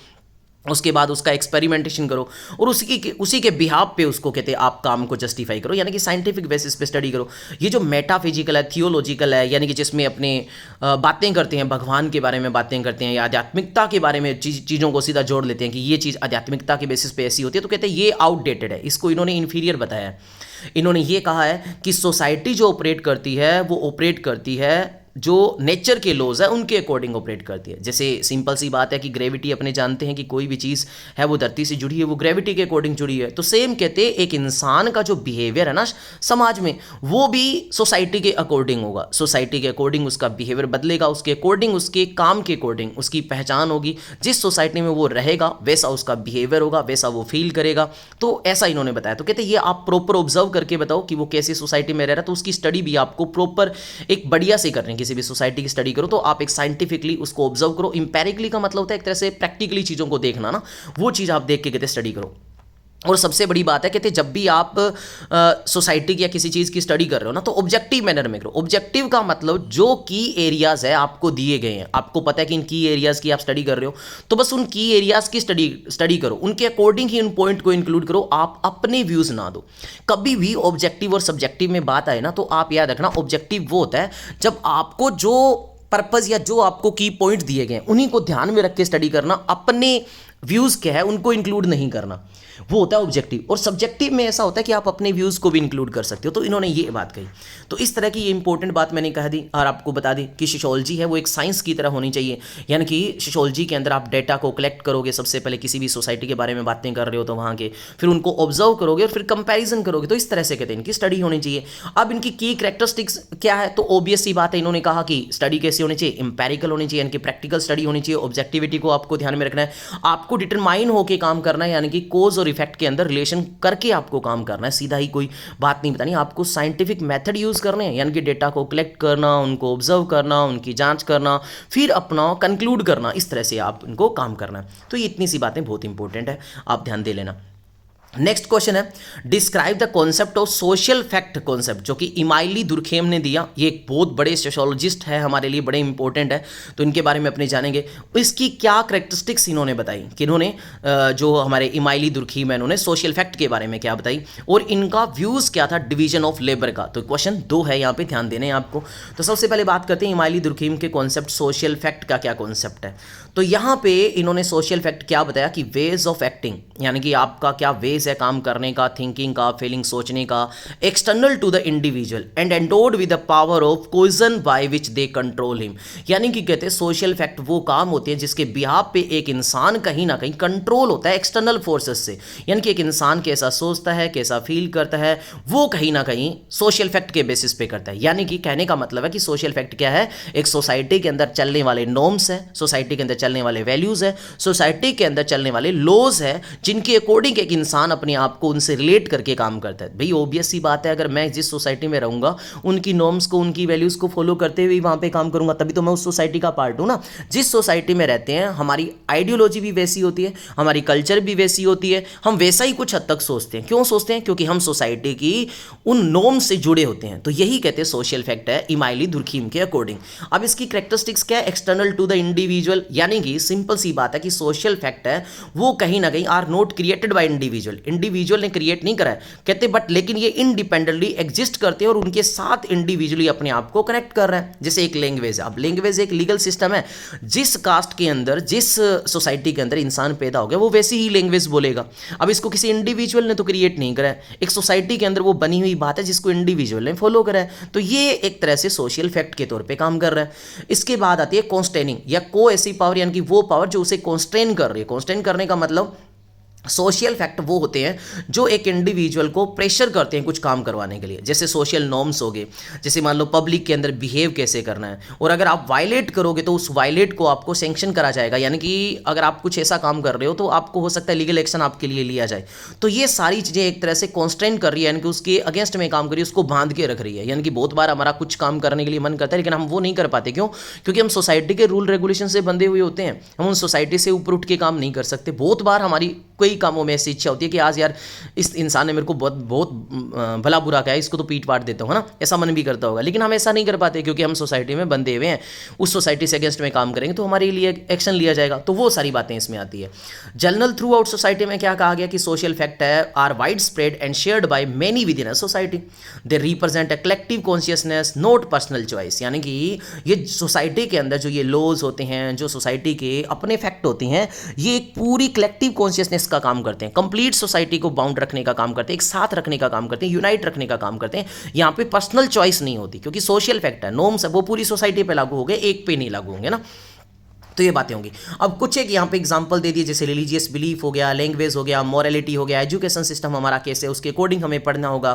Speaker 1: उसके बाद उसका एक्सपेरिमेंटेशन करो और उसी के बिहाफ पे उसको कहते हैं आप काम को जस्टिफाई करो, यानी कि साइंटिफिक बेसिस पे स्टडी करो। ये जो मेटाफिजिकल है, थियोलॉजिकल है, यानी कि जिसमें अपने बातें करते हैं, भगवान के बारे में बातें करते हैं या आध्यात्मिकता के बारे में चीज़ों को सीधा जोड़ लेते हैं कि ये चीज़ आध्यात्मिकता के बेसिस पे ऐसी होती है, तो कहते हैं ये आउटडेटेड है, इसको इन्होंने इन्फीरियर बताया है। इन्होंने ये कहा है कि सोसाइटी जो ऑपरेट करती है वो ऑपरेट करती है जो नेचर के लॉज है उनके अकॉर्डिंग ऑपरेट करती है। जैसे सिंपल सी बात है कि ग्रेविटी अपने जानते हैं कि कोई भी चीज़ है वो धरती से जुड़ी है, वो ग्रेविटी के अकॉर्डिंग जुड़ी है। तो सेम कहते हैं एक इंसान का जो बिहेवियर है ना समाज में वो भी सोसाइटी के अकॉर्डिंग होगा, सोसाइटी के अकॉर्डिंग उसका बिहेवियर बदलेगा, उसके अकॉर्डिंग उसके काम के अकॉर्डिंग उसकी पहचान होगी। जिस सोसाइटी में वो रहेगा वैसा उसका बिहेवियर होगा, वैसा वो फील करेगा। तो ऐसा इन्होंने बताया। तो कहते हैं ये आप प्रॉपर ऑब्जर्व करके बताओ कि वो कैसी सोसाइटी में रह रहा है, तो उसकी स्टडी भी आपको प्रॉपर एक बढ़िया से करनी। किसी भी सोसाइटी की स्टडी करो तो आप एक साइंटिफिकली उसको ऑब्जर्व करो। इंपेरिकली का मतलब होता है एक तरह से प्रैक्टिकली चीज़ों को देखना ना, वो चीज़ आप देख के कहते स्टडी करो। और सबसे बड़ी बात है कहते जब भी आप सोसाइटी की या किसी चीज़ की स्टडी कर रहे हो ना तो ऑब्जेक्टिव मैनर में करो। ऑब्जेक्टिव का मतलब जो की एरियाज़ है आपको दिए गए हैं, आपको पता है कि इन की एरियाज़ की आप स्टडी कर रहे हो तो बस उन की एरियाज़ की स्टडी करो, उनके अकॉर्डिंग ही उन पॉइंट को इंक्लूड करो, आप अपने व्यूज़ ना दो। कभी भी ऑब्जेक्टिव और सब्जेक्टिव में बात आए ना तो आप याद रखना ऑब्जेक्टिव वो होता है जब आपको जो पर्पज़ या जो आपको की पॉइंट दिए गए हैं उन्हीं को ध्यान में रख के स्टडी करना, अपने व्यूज़ क्या है उनको इंक्लूड नहीं करना, वो होता है ऑब्जेक्टिव। और सब्जेक्टिव में ऐसा होता है कि आप अपने व्यूज़ को भी इंक्लूड कर सकते हो। तो इन्होंने ये बात कही। तो इस तरह की ये इंपॉर्टेंट बात मैंने कह दी और आपको बता दी कि सोशियोलॉजी है वो एक साइंस की तरह होनी चाहिए। यानी कि सोशियोलॉजी के अंदर आप डेटा को कलेक्ट करोगे, सबसे पहले किसी भी सोसाइटी के बारे में बातें कर रहे हो तो वहाँ के, फिर उनको ऑब्जर्व करोगे और फिर कंपैरिजन करोगे। तो इस तरह से कहते हैं इनकी स्टडी होनी चाहिए। अब इनकी की कैरेक्टरिस्टिक्स क्या है? तो ऑब्वियस सी बात है, इन्होंने कहा कि स्टडी कैसी होनी चाहिए, इंपेरिकल होनी चाहिए, यानी कि प्रैक्टिकल स्टडी होनी चाहिए। ऑब्जेक्टिविटी को आपको ध्यान में रखना है, आपको डिटरमाइन होकर काम करना है, यानी कि कोज और इफेक्ट के अंदर रिलेशन करके आपको काम करना है, सीधा ही कोई बात नहीं बतानी। आपको साइंटिफिक मेथड यूज करने हैं, यानी कि डेटा को कलेक्ट करना, उनको ऑब्जर्व करना, उनकी जांच करना, फिर अपना कंक्लूड करना, इस तरह से आप इनको काम करना है। तो ये इतनी सी बातें बहुत इंपॉर्टेंट है, आप ध्यान दे लेना। नेक्स्ट क्वेश्चन है, describe the concept of social fact concept, जो कि इमाइली दुर्खेम ने दिया। ये एक बहुत बड़े सोशियोलॉजिस्ट है, हमारे लिए बड़े इंपॉर्टेंट है, तो इनके बारे में अपने जानेंगे। इसकी क्या करेक्टरिस्टिक्स इन्होंने बताई कि इन्होंने जो हमारे इमाइली दुर्खेम है इन्होंने सोशल फैक्ट के बारे में क्या बताई और इनका व्यूज़ क्या था डिवीजन ऑफ लेबर का। तो क्वेश्चन 2 है, यहाँ पे ध्यान देने हैं आपको। तो सबसे पहले बात करते हैं इमाइली दुर्खेम के कॉन्सेप्ट सोशल फैक्ट का क्या कॉन्सेप्ट है। तो यहाँ पे इन्होंने सोशल फैक्ट क्या बताया कि वेज ऑफ एक्टिंग, यानी कि आपका क्या वेज है काम करने का, थिंकिंग का, फीलिंग सोचने का, external to the individual and endowed with the power of coercion by which they control him. यानी कि कहते हैं सोशल फैक्ट वो काम होते हैं जिसके बिहाफ पे एक इंसान कहीं ना कहीं कंट्रोल होता है एक्सटर्नल फोर्सेस से। यानी कि एक इंसान कैसा सोचता है, कैसा फील करता है, वो कहीं ना कहीं सोशल फैक्ट के बेसिस पे करता है। यानी कि कहने का मतलब है कि सोशल फैक्ट क्या है, एक सोसाइटी के अंदर चलने वाले नॉर्म्स है, सोसाइटी के अंदर चलने वाले वैल्यूज है, सोसाइटी के अंदर चलने वाले लॉज है, जिनके अकॉर्डिंग एक इंसान इंसान अपने आप को उनसे रिलेट करके काम करता है। भाई ऑब्वियस सी बात है, अगर मैं जिस सोसाइटी में रहूँगा उनकी नॉर्म्स को, उनकी वैल्यूज़ को फॉलो करते हुए वहाँ पे काम करूँगा, तभी तो मैं उस सोसाइटी का पार्ट हूँ ना। जिस सोसाइटी में रहते हैं हमारी आइडियोलॉजी भी वैसी होती है, हमारी कल्चर भी वैसी होती है, हम वैसा ही कुछ हद तक सोचते हैं। क्यों सोचते हैं? क्योंकि हम सोसाइटी की उन नॉर्म से जुड़े होते हैं। तो यही कहते हैं सोशल फैक्ट है इमाइली दुर्खीम के अकॉर्डिंग। अब इसकी कैरेक्टरिस्टिक्स क्या है? एक्सटर्नल टू द इंडिविजुअल, यानी कि सिंपल सी बात है कि सोशल फैक्ट है वो कहीं ना कहीं are not created by individual, individual ने क्रिएट नहीं करा है कहते, बट लेकिन ये इंडिपेंडेंटली एग्जिस्ट करते हैं और उनके साथ इंडिविजुअली अपने आप को कनेक्ट कर रहे हैं। जैसे एक लैंग्वेज है, अब लैंग्वेज एक लीगल सिस्टम है, जिस कास्ट के अंदर, जिस सोसाइटी के अंदर इंसान पैदा हो गया वो वैसी ही लैंग्वेज बोलेगा। अब इसको किसी इंडिविजुअल ने तो क्रिएट नहीं करा है, एक सोसाइटी के अंदर वो बनी हुई बात है जिसको इंडिविजुअल ने फॉलो करा है। तो ये एक तरह से सोशल फैक्ट के तौर पे काम कर रहा है। इसके बाद आती है कॉन्स्ट्रेनिंग या को ऐसी पावर, यानी कि वो पावर जो उसे कॉन्स्ट्रेन कर रही है। कॉन्स्ट्रेन करने का मतलब सोशल फैक्ट वो होते हैं जो एक इंडिविजुअल को प्रेशर करते हैं कुछ काम करवाने के लिए। जैसे सोशल नॉर्म्स हो गए, जैसे मान लो पब्लिक के अंदर बिहेव कैसे करना है, और अगर आप वायलेट करोगे तो उस वायलेट को आपको सैंक्शन करा जाएगा, यानी कि अगर आप कुछ ऐसा काम कर रहे हो तो आपको हो सकता है लीगल एक्शन आपके लिए लिया जाए। तो ये सारी चीज़ें एक तरह से कॉन्स्ट्रेन कर रही है, यानी कि उसके अगेंस्ट में काम कर रही है, उसको बांध के रख रही है। यानी कि बहुत बार हमारा कुछ काम करने के लिए मन करता है लेकिन हम वो नहीं कर पाते। क्यों? क्योंकि हम सोसाइटी के रूल रेगुलेशन से बंधे हुए होते हैं, हम उन सोसाइटी से ऊपर उठ के काम नहीं कर सकते। बहुत बार हमारी कई कामों में ऐसी इच्छा होती है कि आज यार इस इंसान ने मेरे को बहुत बहुत भला बुरा कहा है, इसको तो पीट पाट देता हूँ, है ना, ऐसा मन भी करता होगा। लेकिन हम ऐसा नहीं कर पाते क्योंकि हम सोसाइटी में बंधे हुए हैं। उस सोसाइटी से अगेंस्ट में काम करेंगे तो हमारे लिए एक्शन लिया जाएगा। तो वो सारी बातें इसमें आती है। जनरल थ्रू आउट सोसाइटी में क्या कहा गया कि सोशल फैक्ट है are wide spread and shared by many within a society, they represent a collective consciousness not personal choice. यानी कि ये सोसाइटी के अंदर जो ये लॉज होते हैं, जो सोसाइटी के अपने फैक्ट होते हैं, ये एक पूरी कलेक्टिव कॉन्शियसनेस का काम करते हैं, कंप्लीट सोसाइटी को बाउंड रखने का काम करते हैं, एक साथ रखने का काम करते हैं, यूनाइट रखने का काम करते हैं। यहाँ पे पर्सनल चॉइस नहीं होती क्योंकि सोशल फैक्ट है, नॉर्म्स है, वो पूरी सोसाइटी पे लागू हो गए, एक पे नहीं लागू होंगे ना। तो ये बातें होंगी। अब कुछ एक यहाँ पे एग्जांपल दे दिए, जैसे रिलीजियस बिलीफ हो गया, लैंग्वेज हो गया, मॉरलिटी हो गया, एजुकेशन सिस्टम हमारा कैसे है उसके अकॉर्डिंग हमें पढ़ना होगा,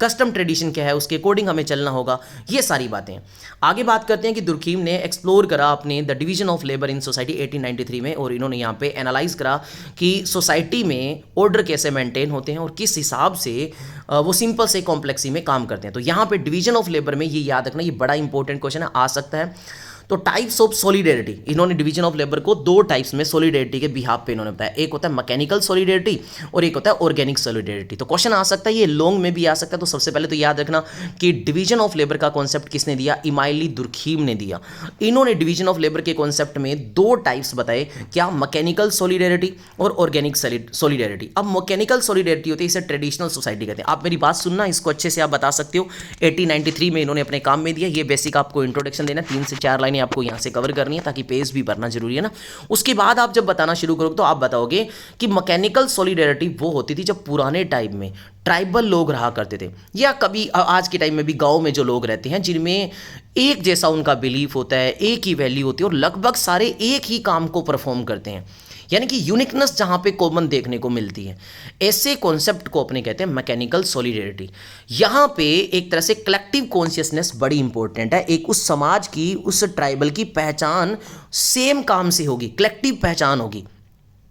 Speaker 1: कस्टम ट्रेडिशन क्या है उसके अकॉर्डिंग हमें चलना होगा, ये सारी बातें। आगे बात करते हैं कि दुर्खीम ने एक्सप्लोर करा अपने the division of labour in society 1893 में, और इन्होंने यहाँ पे एनालाइज करा कि सोसाइटी में ऑर्डर कैसे मेंटेन होते हैं और किस हिसाब से वो सिंपल से कॉम्प्लेक्सी में काम करते हैं। तो यहाँ पे डिवीजन ऑफ लेबर में ये याद रखना, ये बड़ा इंपॉर्टेंट क्वेश्चन है, आ सकता है। तो टाइप्स ऑफ सॉलिडेरिटी, इन्होंने डिवीजन ऑफ लेबर को दो टाइप्स में सॉलिडेरिटी के बिहाफ पे इन्होंने बताया। एक होता है मैकेनिकल सॉलिडेरिटी और एक होता है ऑर्गेनिक सॉलिडेरिटी। तो क्वेश्चन आ सकता है, ये लॉन्ग में भी आ सकता है। तो सबसे पहले तो याद रखना कि डिवीजन ऑफ लेबर का कॉन्सेप्ट किसने दिया? इमाइली दुर्खीम ने दिया। इन्होंने डिवीजन ऑफ लेबर के कॉन्सेप्ट में दो टाइप्स बताए, क्या? मैकेनिकल सॉलिडेरिटी और ऑर्गेनिक सॉलिडेरिटी। अब मैकेनिकल सॉलिडेरिटी होती है, इसे ट्रेडिशनल सोसाइटी कहते हैं। आप मेरी बात सुनना, इसको अच्छे से आप बता सकते हो। 1893 में इन्होंने अपने काम में दिया। ये बेसिक आपको इंट्रोडक्शन देना, 3 से 4 लाइनें आपको यहाँ से कवर करनी है ताकि पेज भी भरना जरूरी है ना। उसके बाद आप जब बताना शुरू करोगे तो आप बताओगे कि मैकेनिकल सॉलिडेरिटी वो होती थी जब पुराने टाइम में ट्राइबल लोग रहा करते थे, या कभी आज के टाइम में भी गांव में जो लोग रहते हैं जिनमें एक जैसा उनका बिलीफ होता है, एक ही वैल्यू होती है और लगभग सारे एक ही काम को परफॉर्म करते हैं, यानी कि यूनिकनेस जहां पे कॉमन देखने को मिलती है। ऐसे कॉन्सेप्ट को अपने कहते हैं मैकेनिकल सॉलिडेरिटी। यहां पे एक तरह से कलेक्टिव कॉन्शियसनेस बड़ी इंपॉर्टेंट है। एक उस समाज की, उस ट्राइबल की पहचान सेम काम से होगी, कलेक्टिव पहचान होगी,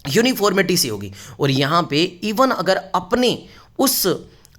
Speaker 1: यूनिफॉर्मिटी से होगी। और यहां पे इवन अगर अपने उस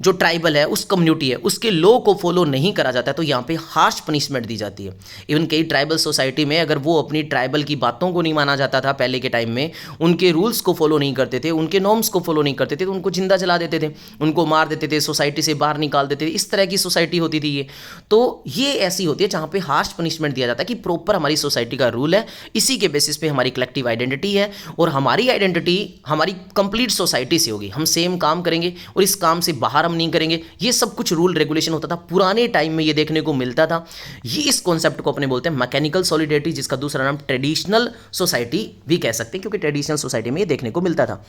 Speaker 1: जो ट्राइबल है, उस कम्युनिटी है, उसके लॉ को फॉलो नहीं करा जाता है तो यहाँ पे हार्श पनिशमेंट दी जाती है। इवन कई ट्राइबल सोसाइटी में अगर वो अपनी ट्राइबल की बातों को नहीं माना जाता था पहले के टाइम में, उनके रूल्स को फॉलो नहीं करते थे, उनके नॉर्म्स को फॉलो नहीं करते थे, तो उनको जिंदा जला देते थे, उनको मार देते थे, सोसाइटी से बाहर निकाल देते थे। इस तरह की सोसाइटी होती थी ये। तो ये ऐसी होती है जहाँ पे हार्श पनिशमेंट दिया जाता है कि प्रॉपर हमारी सोसाइटी का रूल है, इसी के बेसिस पे हमारी कलेक्टिव आइडेंटिटी है और हमारी आइडेंटिटी हमारी कंप्लीट सोसाइटी से होगी। हम सेम काम करेंगे और इस काम से बाहर हम नहीं करेंगे। ये सब कुछ रूल रेगुलेशन होता था पुराने टाइम में, ये देखने को मिलता था। ये इस कॉन्सेप्ट को अपने बोलते हैं मैकेनिकल सॉलिडेरिटी, जिसका दूसरा नाम ट्रेडिशनल सोसाइटी भी कह सकते हैं क्योंकि ट्रेडिशनल सोसाइटी में ये देखने को मिलता था।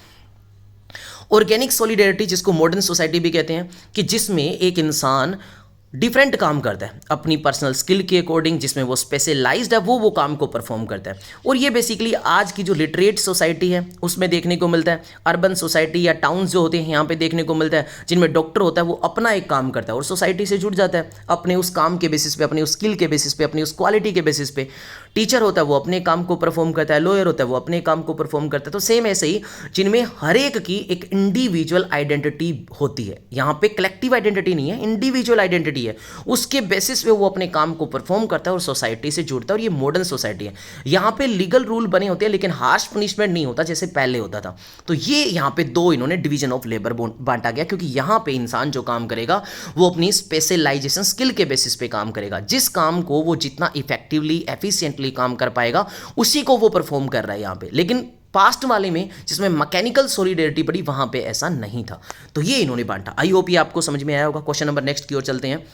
Speaker 1: ऑर्गेनिक सॉलिडेरिटी, जिसको मॉडर्न सोसाइटी भी कहते हैं, कि जिसमें एक इंसान डिफरेंट काम करता है अपनी पर्सनल स्किल के अकॉर्डिंग, जिसमें वो स्पेशलाइज्ड है, वो काम को परफॉर्म करता है। और ये बेसिकली आज की जो लिटरेट सोसाइटी है उसमें देखने को मिलता है। अर्बन सोसाइटी या टाउन्स जो होते हैं यहाँ पे देखने को मिलता है, जिनमें डॉक्टर होता है वो अपना एक काम करता है और सोसाइटी से जुड़ जाता है अपने उस काम के बेसिस पे, अपनी उस स्किल के बेसिस पे, अपनी उस क्वालिटी के बेसिस पे। टीचर होता है वो अपने काम को परफॉर्म करता है, लॉयर होता है वो अपने काम को परफॉर्म करता है। तो सेम ऐसे ही जिनमें हर एक की एक इंडिविजुअल आइडेंटिटी होती है, यहाँ पे कलेक्टिव आइडेंटिटी नहीं है, इंडिविजुअल आइडेंटिटी है, उसके बेसिस पे वो अपने काम को परफॉर्म करता है और सोसाइटी से जुड़ता है। और ये मॉडर्न सोसाइटी है, यहाँ पे लीगल रूल बने होते हैं लेकिन हार्श पनिशमेंट नहीं होता जैसे पहले होता था। तो ये यहाँ पे दो इन्होंने डिवीजन ऑफ लेबर बांटा गया, क्योंकि यहाँ पे इंसान जो काम करेगा वो अपनी स्पेशलाइजेशन स्किल के बेसिस पे काम करेगा। जिस काम को वो जितना इफेक्टिवली एफिशिएंटली काम कर पाएगा उसी को वो परफॉर्म कर रहा है यहाँ पे। लेकिन पास्ट वाले में जिसमें मैकेनिकल सॉलिडेरिटी पड़ी वहां पे ऐसा नहीं था। तो ये इन्होंने बांटा। आई होप ये आपको समझ में आया होगा। क्वेश्चन नंबर नेक्स्ट की ओर चलते हैं।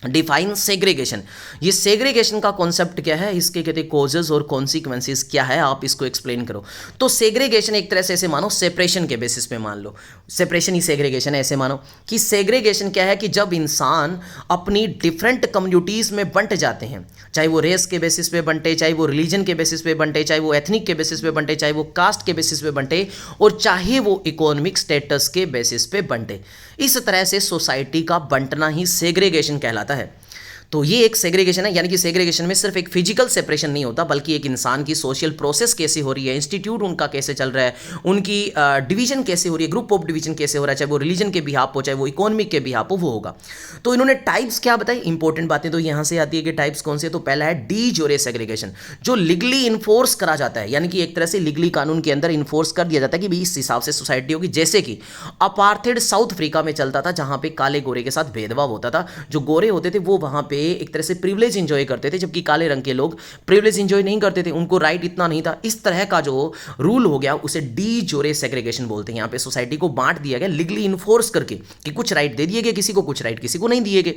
Speaker 1: Define segregation. ये सेग्रीगेशन का कॉन्सेप्ट क्या है, इसके कहते हैं कॉजेज और कॉन्सिक्वेंसेस क्या है, आप इसको एक्सप्लेन करो। तो सेग्रीगेशन एक तरह से ऐसे मानो सेपरेशन के बेसिस पे मान लो, सेपरेशन ही सेग्रीगेशन है। ऐसे मानो कि सेग्रीगेशन क्या है कि जब इंसान अपनी डिफरेंट कम्युनिटीज़ में बंट जाते हैं, चाहे वो रेस के बेसिस पे बंटे, चाहे वो रिलीजन के बेसिस पे बंटे, चाहे वो एथनिक के बेसिस पे बंटे, चाहे वो कास्ट के बेसिस पे बंटे, और चाहे वो इकोनॉमिक स्टेटस के बेसिस पे बंटे। इस तरह से सोसाइटी का बंटना ही सेग्रीगेशन कहलाता है। तो ये एक सेग्रीगेशन है, यानी कि सेग्रीगेशन में सिर्फ एक फिजिकल सेपरेशन नहीं होता, बल्कि एक इंसान की सोशल प्रोसेस कैसे हो रही है, इंस्टीट्यूट उनका कैसे चल रहा है, उनकी डिवीजन कैसे हो रही है, ग्रुप ऑफ डिवीजन कैसे हो रहा है, चाहे वो रिलीजन के बिहाफ हो, चाहे वो इकोनॉमिक के बिहाफ हो, वो होगा। तो इन्होंने टाइप्स क्या बताई, इंपॉर्टेंट बातें तो यहाँ से आती है कि टाइप्स कौन से। तो पहला है डी जोरे सेग्रीगेशन, जो लीगली इन्फोर्स करा जाता है, यानी कि एक तरह से लीगली कानून के अंदर इन्फोर्स कर दिया जाता है कि भाई इस हिसाब से सोसाइटी होगी। जैसे कि अपार्थेड साउथ अफ्रीका में चलता था, जहाँ पे काले गोरे के साथ भेदभाव होता था। जो गोरे होते थे वो वहाँ पे एक तरह से प्रिविलेज एंजॉय करते थे, जबकि काले रंग के लोग प्रिविलेज एंजॉय नहीं करते थे, उनको राइट इतना नहीं था। इस तरह का जो रूल हो गया उसे डी जोरे सेग्रीगेशन बोलते हैं। यहाँ पे सोसाइटी को बांट दिया गया लीगली इन्फोर्स करके कि कुछ राइट दे दिए गए किसी को, कुछ राइट किसी को नहीं दिए गए।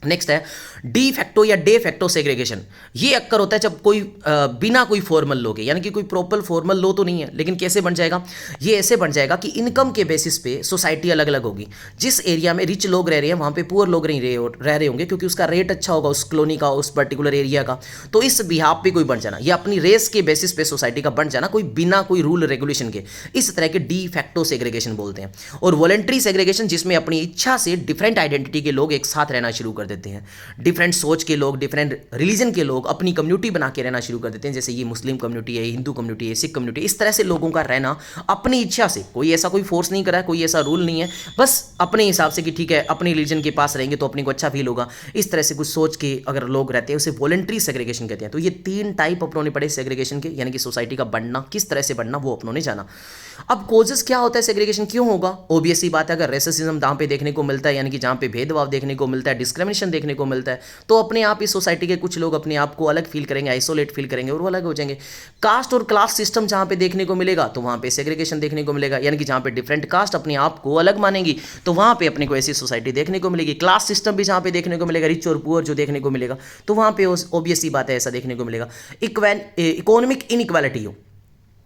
Speaker 1: नेक्स्ट है डी फैक्टो या डे फैक्टो सेग्रीगेशन। ये अक्कर होता है जब कोई बिना कोई फॉर्मल लॉ के, यानी कि कोई प्रॉपर फॉर्मल लॉ तो नहीं है, लेकिन कैसे बन जाएगा, ये ऐसे बन जाएगा कि इनकम के बेसिस पे सोसाइटी अलग अलग होगी। जिस एरिया में रिच लोग रह रहे हैं वहाँ पे पुअर लोग नहीं रह रहे होंगे, क्योंकि उसका रेट अच्छा होगा उस कॉलोनी का, उस पर्टिकुलर एरिया का। तो इस बिहाफ पे कोई बन जाना, या अपनी रेस के बेसिस पे सोसाइटी का बन जाना, कोई बिना कोई रूल रेगुलेशन के, इस तरह के डी फैक्टो सेग्रीगेशन बोलते हैं। और वॉलंटरी सेग्रीगेशन, जिसमें अपनी इच्छा से डिफरेंट आइडेंटिटी के लोग एक साथ रहना शुरू कर देते हैं। डिफरेंट सोच के लोग, डिफरेंट रिलीजन के लोग अपनी कम्युनिटी बना के रहना शुरू कर देते हैं। जैसे ये मुस्लिम कम्युनिटी है, हिंदू कम्युनिटी है, सिख कम्युनिटी, इस तरह से लोगों का रहना अपनी इच्छा से, कोई ऐसा कोई फोर्स नहीं करा है, कोई ऐसा रूल नहीं है, बस अपने हिसाब से कि ठीक है अपने रिलीजन के पास रहेंगे तो अपने को अच्छा फील होगा, इस तरह से कुछ सोच के अगर लोग रहते हैं उसे वॉलंटरी सेग्रीगेशन कहते हैं। तो ये तीन टाइप अपनों ने पढ़े सेग्रीगेशन के, यानी कि सोसाइटी का बनना किस तरह से बनना वो अपनों ने जाना। अब कॉजेस क्या होता है, सेग्रीगेशन क्यों होगा, ऑब्वियस सी बात है। अगर रेसिज्म जहाँ पे देखने को मिलता है, यानी कि जहाँ पे भेदभाव देखने को मिलता है, डिस्क्रिमिनेशन देखने को मिलता है, तो अपने आप इस सोसाइटी के कुछ लोग अपने आप को अलग फील करेंगे, आइसोलेट फील करेंगे और वो अलग हो जाएंगे। कास्ट और क्लास सिस्टम जहाँ पे देखने को मिलेगा तो वहाँ पे सेग्रीगेशन देखने को मिलेगा, यानी कि जहाँ पे डिफरेंट कास्ट अपने आप को अलग मानेंगी तो वहाँ पे अपने को ऐसी सोसाइटी देखने को मिलेगी। क्लास सिस्टम भी जहाँ पे देखने को मिलेगा, रिच और पुअर जो देखने को मिलेगा, तो वहाँ पे ऑब्वियस सी बात है ऐसा देखने को मिलेगा। इकोनॉमिक इनइक्वालिटी हो,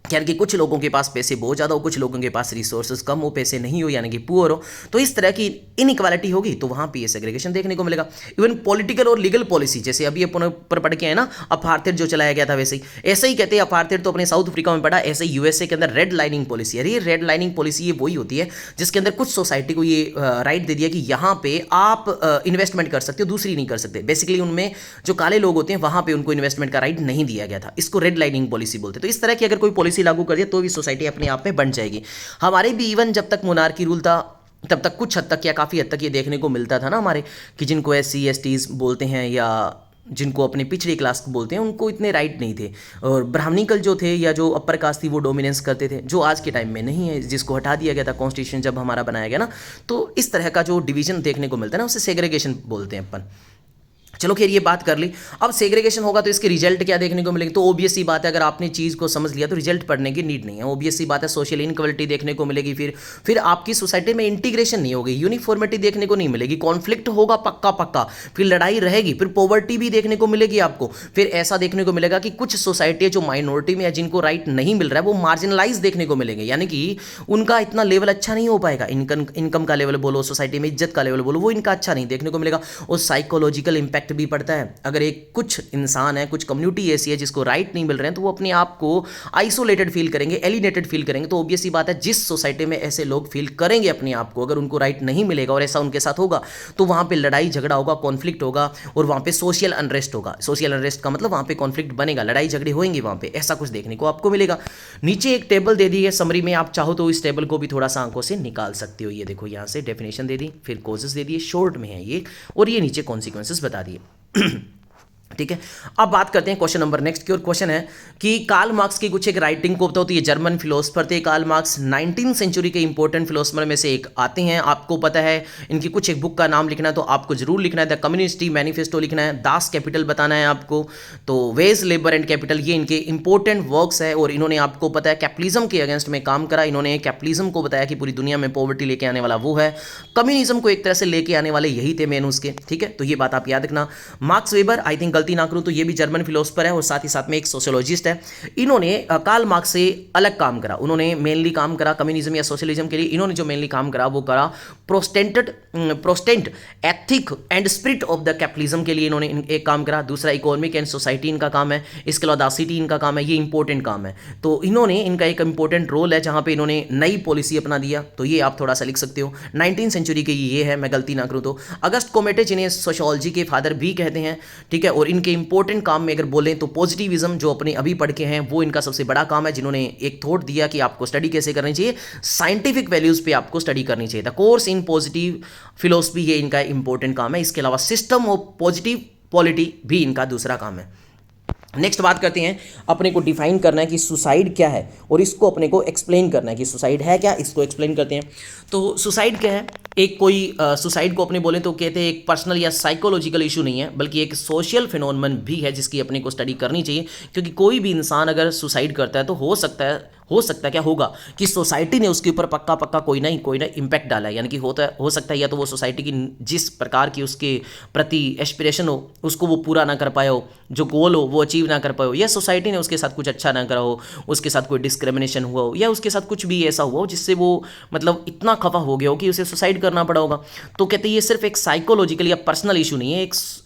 Speaker 1: यानी कि कुछ लोगों के पास पैसे बहुत ज़्यादा हो, कुछ लोगों के पास रिसोर्सेज कम हो, पैसे नहीं हो, यानी कि पुअर हो, तो इस तरह की इनइक्वालिटी होगी तो वहाँ पे ये सेग्रीगेशन देखने को मिलेगा। इवन पॉलिटिकल और लीगल पॉलिसी, जैसे अभी अपन ऊपर पढ़ के है ना अपार्थेड जो चलाया गया था, वैसे ही ऐसे ही कहते हैं अपार्थेड तो अपने साउथ अफ्रीका में पड़ा, ऐसे यूएसए के अंदर रेड लाइनिंग पॉलिसी। अरे रेड लाइनिंग पॉलिसी ये वही होती है जिसके अंदर कुछ सोसाइटी को ये राइट दे दिया कि यहाँ पे आप इन्वेस्टमेंट कर सकते हो, दूसरी नहीं कर सकते। बेसिकली उनमें जो काले लोग होते हैं वहाँ पे उनको इन्वेस्टमेंट का राइट नहीं दिया गया था, इसको रेड लाइनिंग पॉलिसी बोलते हैं। तो इस तरह की अगर कोई पॉलिसी लागू कर दिया तो भी सोसाइटी अपने आप में बन जाएगी। हमारे भी इवन जब तक मोनार्की रूल था तब तक कुछ हद तक या काफ़ी हद तक ये देखने को मिलता था ना हमारे, कि जिनको SC STs बोलते हैं या जिनको अपने पिछड़ी क्लास को बोलते हैं उनको इतने राइट नहीं थे, और ब्राह्मणिकल जो थे या जो अपर कास्ट थी वो डोमिनेंस करते थे, जो आज के टाइम में नहीं है, जिसको हटा दिया गया था कॉन्स्टिट्यूशन जब हमारा बनाया गया ना। तो इस तरह का जो डिवीजन देखने को मिलता है ना उसे सेग्रीगेशन बोलते हैं अपन। चलो खैर ये बात कर ली। अब सेग्रीगेशन होगा तो इसके रिजल्ट क्या देखने को मिलेंगे, तो ऑब्वियस सी बात है, अगर आपने चीज़ को समझ लिया तो रिजल्ट पढ़ने की नीड नहीं है। ऑब्वियस सी बात है, सोशल इनक्वलिटी देखने को मिलेगी, फिर आपकी सोसाइटी में इंटीग्रेशन नहीं होगी, यूनिफॉर्मिटी देखने को नहीं मिलेगी, कॉन्फ्लिक्ट होगा पक्का पक्का, फिर लड़ाई रहेगी, फिर पॉवर्टी भी देखने को मिलेगी आपको। फिर ऐसा देखने को मिलेगा कि कुछ सोसाइटी है जो माइनॉरिटी में है, जिनको राइट नहीं मिल रहा है, वो मार्जिनलाइज देखने को मिलेंगे, यानी कि उनका इतना लेवल अच्छा नहीं हो पाएगा, इनकम का लेवल बोलो, सोसाइटी में इज्जत का लेवल बोलो, वो इनका अच्छा नहीं देखने को मिलेगा। और साइकोलॉजिकल इंपैक्ट भी पड़ता है। अगर एक कुछ इंसान है, कुछ कम्युनिटी ऐसी है जिसको राइट नहीं मिल रहे हैं, तो वो अपने आप को आइसोलेटेड फील करेंगे, एलिनेटेड फील करेंगे। तो ऑब्वियस सी बात है, जिस सोसाइटी में ऐसे लोग फील करेंगे अपने आप को, अगर उनको राइट नहीं मिलेगा और ऐसा उनके साथ होगा, तो वहां पे लड़ाई झगड़ा होगा, कॉन्फ्लिक्ट होगा, और वहां पे सोशल अनरेस्ट होगा। सोशल अनरेस्ट का मतलब वहां पे कॉन्फ्लिक्ट बनेगा, लड़ाई झगड़े होंगे वहां पे, ऐसा कुछ देखने को आपको मिलेगा। नीचे एक टेबल दे दी है समरी में, आप चाहो तो इस टेबल को भी थोड़ा सा आंखों से निकाल सकते हो। ये देखो, यहां से डेफिनेशन दे दी, फिर कॉजेस दे दिए, शॉर्ट में है ये, और ये नीचे कॉन्सिक्वेंसेस बता दिए। ठीक है, अब बात करते हैं क्वेश्चन नंबर नेक्स्ट की। और क्वेश्चन है कि कार्ल मार्क्स की कुछ एक राइटिंग को बताओ। तो ये जर्मन फिलोसफर थे कार्ल मार्क्स, 19वीं सेंचुरी के इंपॉर्टेंट फिलोसफर में से एक आते हैं। आपको पता है इनकी कुछ एक बुक का नाम लिखना है, तो आपको जरूर लिखना है द कम्युनिस्ट मैनिफेस्टो लिखना है, दास कैपिटल बताना है आपको, तो वेज लेबर एंड कैपिटल, ये इनके इंपॉर्टेंट वर्क्स है। और इन्होंने आपको पता है कैपिटलिज्म के अगेंस्ट में काम करा। इन्होंने कैपिटलिज्म को बताया कि पूरी दुनिया में पॉवर्टी लेके आने वाला वो है, कम्युनिज्म को एक तरह से लेके आने वाले यही थे मेन उसके। ठीक है, तो ये बात आप याद रखना। मार्क्स वेबर, आई थिंक गलती ना करूं तो ये भी जर्मन फिलोसफर है और साथ ही साथ में एक सोशियोलॉजिस्ट है। इन्होंने कार्ल मार्क्स से अलग काम करा। उन्होंने मेनली काम करा कम्युनिज्म या सोशलिज्म के लिए। इन्होंने जो मेनली काम करा वो करा Protestant ethic and spirit of the capitalism के लिए इन्होंने एक काम करा। दूसरा इकोनॉमिक एंड सोसाइटी इनका काम है। इसके अलावा सिटी इनका काम है। ये इंपॉर्टेंट काम है। तो इन्होंने इनका एक इंपॉर्टेंट रोल है जहां पे इन्होंने नई पॉलिसी अपना दिया। तो ये आप थोड़ा सा लिख सकते हो। 19वीं सेंचुरी के ये है, मैं गलती ना करूं तो। अगस्ट कोमेटे जिन्हें सोशियोलॉजी के फादर भी कहते हैं, ठीक है, और इनके इंपॉर्टेंट काम में अगर बोलें तो पॉजिटिविज्म जो अपने अभी पढ़ के हैं वो इनका सबसे बड़ा काम है, जिन्होंने एक थॉट दिया कि आपको स्टडी कैसे करनी चाहिए, साइंटिफिक वैल्यूज पे आपको स्टडी करनी चाहिए। The course in positive philosophy, ये इनका इंपॉर्टेंट काम है। इसके अलावा सिस्टम ऑफ पॉजिटिव पॉलिटी भी इनका दूसरा काम है। नेक्स्ट बात करते हैं, अपने को डिफाइन करना है कि सुसाइड क्या है और इसको अपने को एक्सप्लेन करना है कि सुसाइड है क्या, इसको एक्सप्लेन करते हैं। तो सुसाइड क्या है? एक कोई सुसाइड को अपने बोले तो कहते हैं एक पर्सनल या साइकोलॉजिकल इशू नहीं है, बल्कि एक सोशल फिनोमेनन भी है जिसकी अपने को स्टडी करनी चाहिए। क्योंकि कोई भी इंसान अगर सुसाइड करता है तो हो सकता है क्या होगा कि सोसाइटी ने उसके ऊपर पक्का कोई ना इम्पैक्ट डाला है। यानी कि हो सकता है या तो वो सोसाइटी की जिस प्रकार की उसके प्रति एस्पिरेशन हो उसको वो पूरा ना कर पाया हो, जो गोल हो वो अचीव ना कर पाए हो, या सोसाइटी ने उसके साथ कुछ अच्छा ना करा हो, उसके साथ कोई डिस्क्रिमिनेशन हुआ हो, या उसके साथ कुछ भी ऐसा हुआ हो जिससे वो मतलब इतना खफा हो गया हो कि उसे सुसाइड करना पड़ा होगा। तो कहते हैं ये सिर्फ एक साइकोलॉजिकल या पर्सनल इशू नहीं है,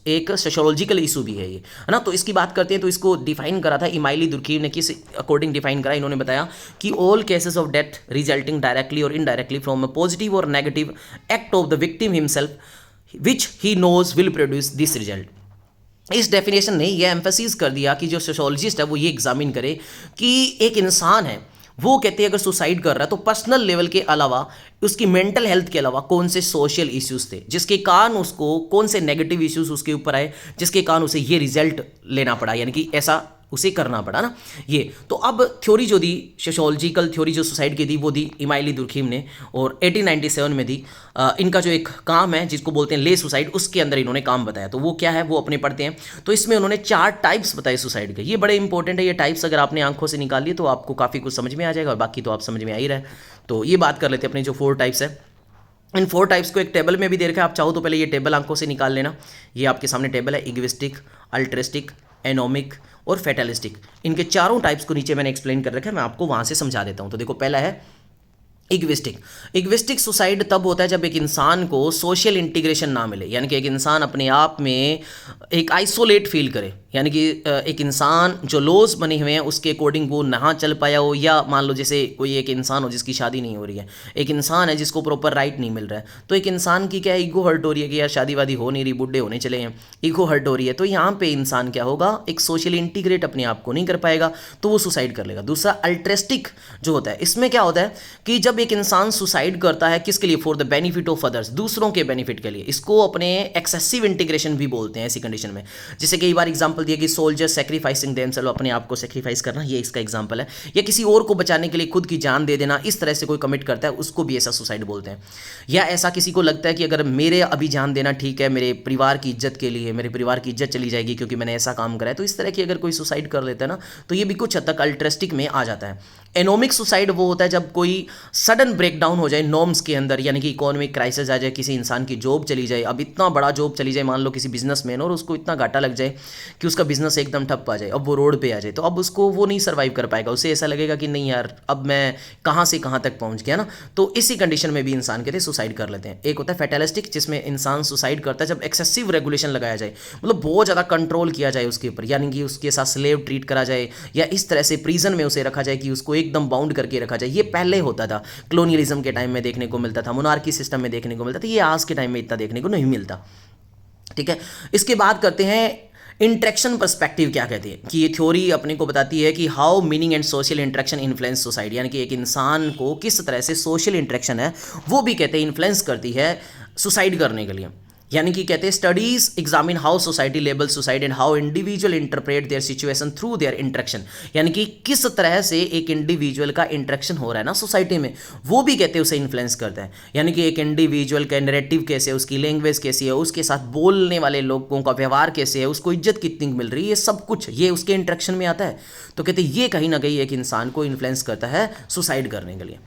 Speaker 1: एक सोशियोलॉजिकल इशू भी है ये, है ना। तो इसकी बात करते हैं तो इसको डिफाइन करा था इमाइली दुर्खीव ने, किस अकॉर्डिंग डिफाइन करा। इन्होंने बताया कि all cases of death resulting directly और इनडायरेक्टली फ्रॉम अ पॉजिटिव और negative act of the victim himself which he knows will produce this result. इस डेफिनेशन ने यह एम्फेसिस कर दिया कि जो सोशियोलॉजिस्ट है वो ये एग्जामिन करे कि एक इंसान है, वो कहते हैं अगर सुसाइड कर रहा है तो पर्सनल लेवल के अलावा उसकी मेंटल हेल्थ के अलावा कौन से सोशल इश्यूज थे जिसके कारण उसको, कौन से नेगेटिव इश्यूज उसके ऊपर आए जिसके कारण उसे ये रिजल्ट लेना पड़ा, यानी कि ऐसा उसे करना पड़ा ना ये। तो अब थ्योरी जो दी, सोशियोलॉजिकल थ्योरी जो सुसाइड की दी वो दी इमाइली दुर्खीम ने और 1897 में दी। इनका जो एक काम है जिसको बोलते हैं ले सुसाइड, उसके अंदर इन्होंने काम बताया। तो वो क्या है वो अपने पढ़ते हैं। तो इसमें उन्होंने 4 टाइप्स बताए सुसाइड के। ये बड़े इंपॉर्टेंट है, ये टाइप्स अगर आपने आंखों से निकाल लिए तो आपको काफ़ी कुछ समझ में आ जाएगा और बाकी तो आप समझ में आ ही रहा है। तो ये बात कर लेते हैं अपने जो 4 टाइप्स है। इन 4 टाइप्स को एक टेबल में भी दे रखा है, आप चाहो तो पहले ये टेबल आंखों से निकाल लेना। ये आपके सामने टेबल है, इगोइस्टिक, अल्ट्रिस्टिक, एनोमिक और फैटलिस्टिक। इनके चारों टाइप्स को नीचे मैंने एक्सप्लेन कर रखा है, मैं आपको वहां से समझा देता हूं। तो देखो, पहला है इगोइस्टिक सुसाइड तब होता है जब एक इंसान को सोशल इंटीग्रेशन ना मिले, यानी कि एक इंसान अपने आप में एक आइसोलेट फील करे, यानी कि एक इंसान जो लॉज बने हुए हैं उसके अकॉर्डिंग वो ना चल पाया हो, या मान लो जैसे कोई एक इंसान हो जिसकी शादी नहीं हो रही है, एक इंसान है जिसको प्रॉपर राइट नहीं मिल रहा है, तो एक इंसान की क्या ईगो हर्ट हो रही है कि यार शादी वादी हो नहीं रही, बुढ़े होने चले हैं, ईगो हर्ट हो रही है। तो यहाँ पे इंसान क्या होगा, एक सोशली इंटीग्रेट अपने आप को नहीं कर पाएगा तो वो सुसाइड कर लेगा। दूसरा अल्ट्रिस्टिक जो होता है, इसमें क्या होता है कि जब एक इंसान सुसाइड करता है किसके लिए, for the benefit of others, दूसरों के बेनिफिट के लिए, इसको अपने एक्सेसिव इंटीग्रेशन भी बोलते हैं ऐसी कंडीशन में। जैसे कई बार एग्जांपल एग्जांपल दिया कि सोल्जर सेक्रीफाइसिंग देमसेल्फ, अपने आप को सेक्रीफाइस करना, ये इसका एग्जांपल है। या किसी और को बचाने के लिए खुद की जान दे देना, इस तरह से कोई कमिट करता है उसको भी ऐसा सुसाइड बोलते हैं। या ऐसा किसी को लगता है कि अगर मेरे अभी जान देना ठीक है, मेरे परिवार की इज्जत के लिए, मेरे परिवार की इज्जत चली जाएगी क्योंकि मैंने ऐसा काम करा है, तो इस तरह की अगर कोई सुसाइड कर लेता है ना, तो ये भी कुछ हद तक अल्ट्रस्टिक में आ जाता है। एनोमिक सुसाइड वो होता है जब कोई सडन ब्रेकडाउन हो जाए नॉर्म्स के अंदर, यानी कि इकोनॉमिक क्राइसिस आ जाए, किसी इंसान की जॉब चली जाए, अब इतना बड़ा जॉब चली जाए, मान लो किसी बिजनेसमैन, और उसको इतना घाटा लग जाए कि उसका बिजनेस एकदम ठप आ जाए, अब वो रोड पे आ जाए, तो अब उसको वो नहीं सर्वाइव कर पाएगा, उसे ऐसा लगेगा कि नहीं यार अब मैं कहाँ से कहाँ तक पहुँच गया ना। तो इसी कंडीशन में भी इंसान कहते हैं सुसाइड कर लेते हैं। एक होता है फैटेलिस्टिक, जिसमें इंसान सुसाइड करता है जब एक्सेसिव रेगुलेशन लगाया जाए, मतलब बहुत ज़्यादा कंट्रोल किया जाए उसके ऊपर, यानी कि उसके साथ स्लेव ट्रीट करा जाए, या इस तरह से प्रिजन में उसे रखा जाए कि उसको एकदम बाउंड करके रखा जाए। ये पहले होता था, कॉलोनियलिज्म के टाइम में देखने को मिलता था, मोनार्की सिस्टम में देखने को मिलता था, ये आज के टाइम में इतना देखने को नहीं मिलता। ठीक है, इसके बाद करते हैं इंटरेक्शन पर्सपेक्टिव। क्या कहते हैं कि ये थ्योरी अपने को बताती है कि how meaning and social interaction influence society, यानी कि एक इंसान को किस तरह से सोशल इंटरेक्शन है वो भी कहते हैं इन्फ्लुएंस करती है सुसाइड करने के लिए। यानी कि कहते हैं studies examine how society label suicide and how individual interpret there situation through their interaction, यानी कि किस तरह से एक इंडिविजुअल का इंटरेक्शन हो रहा है ना सोसाइटी में, वो भी कहते हैं उसे इन्फ्लुएंस करता है। यानी कि एक इंडिविजुअल का नैरेटिव कैसे है, उसकी लैंग्वेज कैसी है, उसके साथ बोलने वाले लोगों का व्यवहार कैसे है, उसको इज्जत कितनी मिल रही है, ये सब कुछ ये उसके इंटरेक्शन में आता है। तो कहते हैं ये कहीं ना कहीं एक इंसान को इन्फ्लुएंस करता है सुसाइड करने के लिए।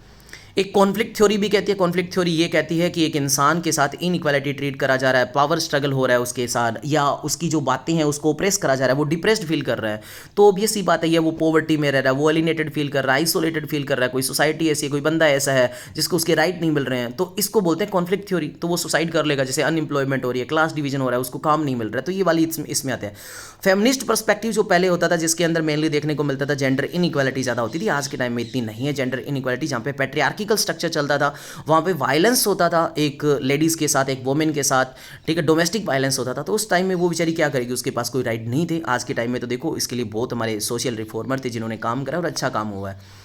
Speaker 1: एक कॉन्फ्लिक्ट थ्योरी भी कहती है। कॉन्फ्लिक्ट थ्योरी ये कहती है कि एक इंसान के साथ इनइक्वालिटी ट्रीट करा जा रहा है, पावर स्ट्रगल हो रहा है उसके साथ, या उसकी जो बातें हैं उसको ओप्रेस करा जा रहा है, वो डिप्रेस्ड फील कर रहा है, तो ऑब्वियस सी बात है ये वो पॉवर्टी में रह रहा है, वो एलिनेटेड फील कर रहा है, आइसोलेटेड फील कर रहा है, कोई सोसाइटी ऐसी है, कोई बंदा ऐसा है जिसको उसके राइट नहीं मिल रहे हैं, तो इसको बोलते हैं कॉन्फ्लिक्ट थ्योरी। तो वो सुसाइड कर लेगा, जैसे अनएम्प्लॉयमेंट हो रही है, क्लास डिवीजन हो रहा है, उसको काम नहीं मिल रहा है, तो ये वाली इसमें आते हैं। फेमिनिस्ट पर्सपेक्टिव जो पहले होता था, जिसके अंदर मेनली देखने को मिलता था जेंडर इनइक्वालिटी ज़्यादा होती थी, आज के टाइम में इतनी नहीं है जेंडर इनइक्वालिटी। जहाँ पे पैट्रियार्किकल स्ट्रक्चर चलता था वहाँ पे वायलेंस होता था एक लेडीज़ के साथ, एक वोमेन के साथ, ठीक है, डोमेस्टिक वायलेंस होता था, तो उस टाइम में वो बेचारी क्या करेगी, उसके पास कोई राइट नहीं थे। आज के टाइम में तो देखो इसके लिए बहुत हमारे सोशल रिफॉर्मर थे जिन्होंने काम करा और अच्छा काम हुआ है।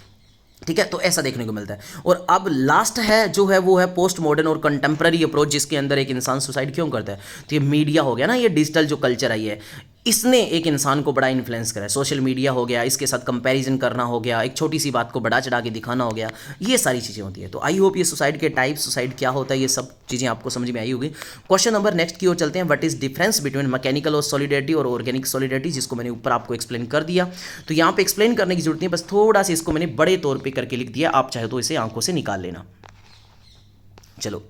Speaker 1: ठीक है, तो ऐसा देखने को मिलता है। और अब लास्ट है जो है वो है पोस्ट मॉडर्न और कंटेम्प्रेरी अप्रोच, जिसके अंदर एक इंसान सुसाइड क्यों करता है। तो ये मीडिया हो गया ना, ये डिजिटल जो कल्चर आई है, इसने एक इंसान को बड़ा इन्फ्लुएंस करा है। सोशल मीडिया हो गया, इसके साथ कंपैरिजन करना हो गया, एक छोटी सी बात को बड़ा चढ़ा के दिखाना हो गया, ये सारी चीज़ें होती है। तो आई होप ये सुसाइड के टाइप, सुसाइड क्या होता है, ये सब चीज़ें आपको समझ में आई होगी। क्वेश्चन नंबर नेक्स्ट की ओर चलते हैं। What is difference between mechanical और सॉलिडरिटी और ऑर्गेनिक सॉलिडरिटी, जिसको मैंने ऊपर आपको एक्सप्लेन कर दिया। तो यहाँ पे एक्सप्लेन करने की जरूरत नहीं, बस थोड़ा सा इसको मैंने बड़े तौर पर करके लिख दिया, आप चाहे तो इसे आंखों से निकाल लेना। चलो,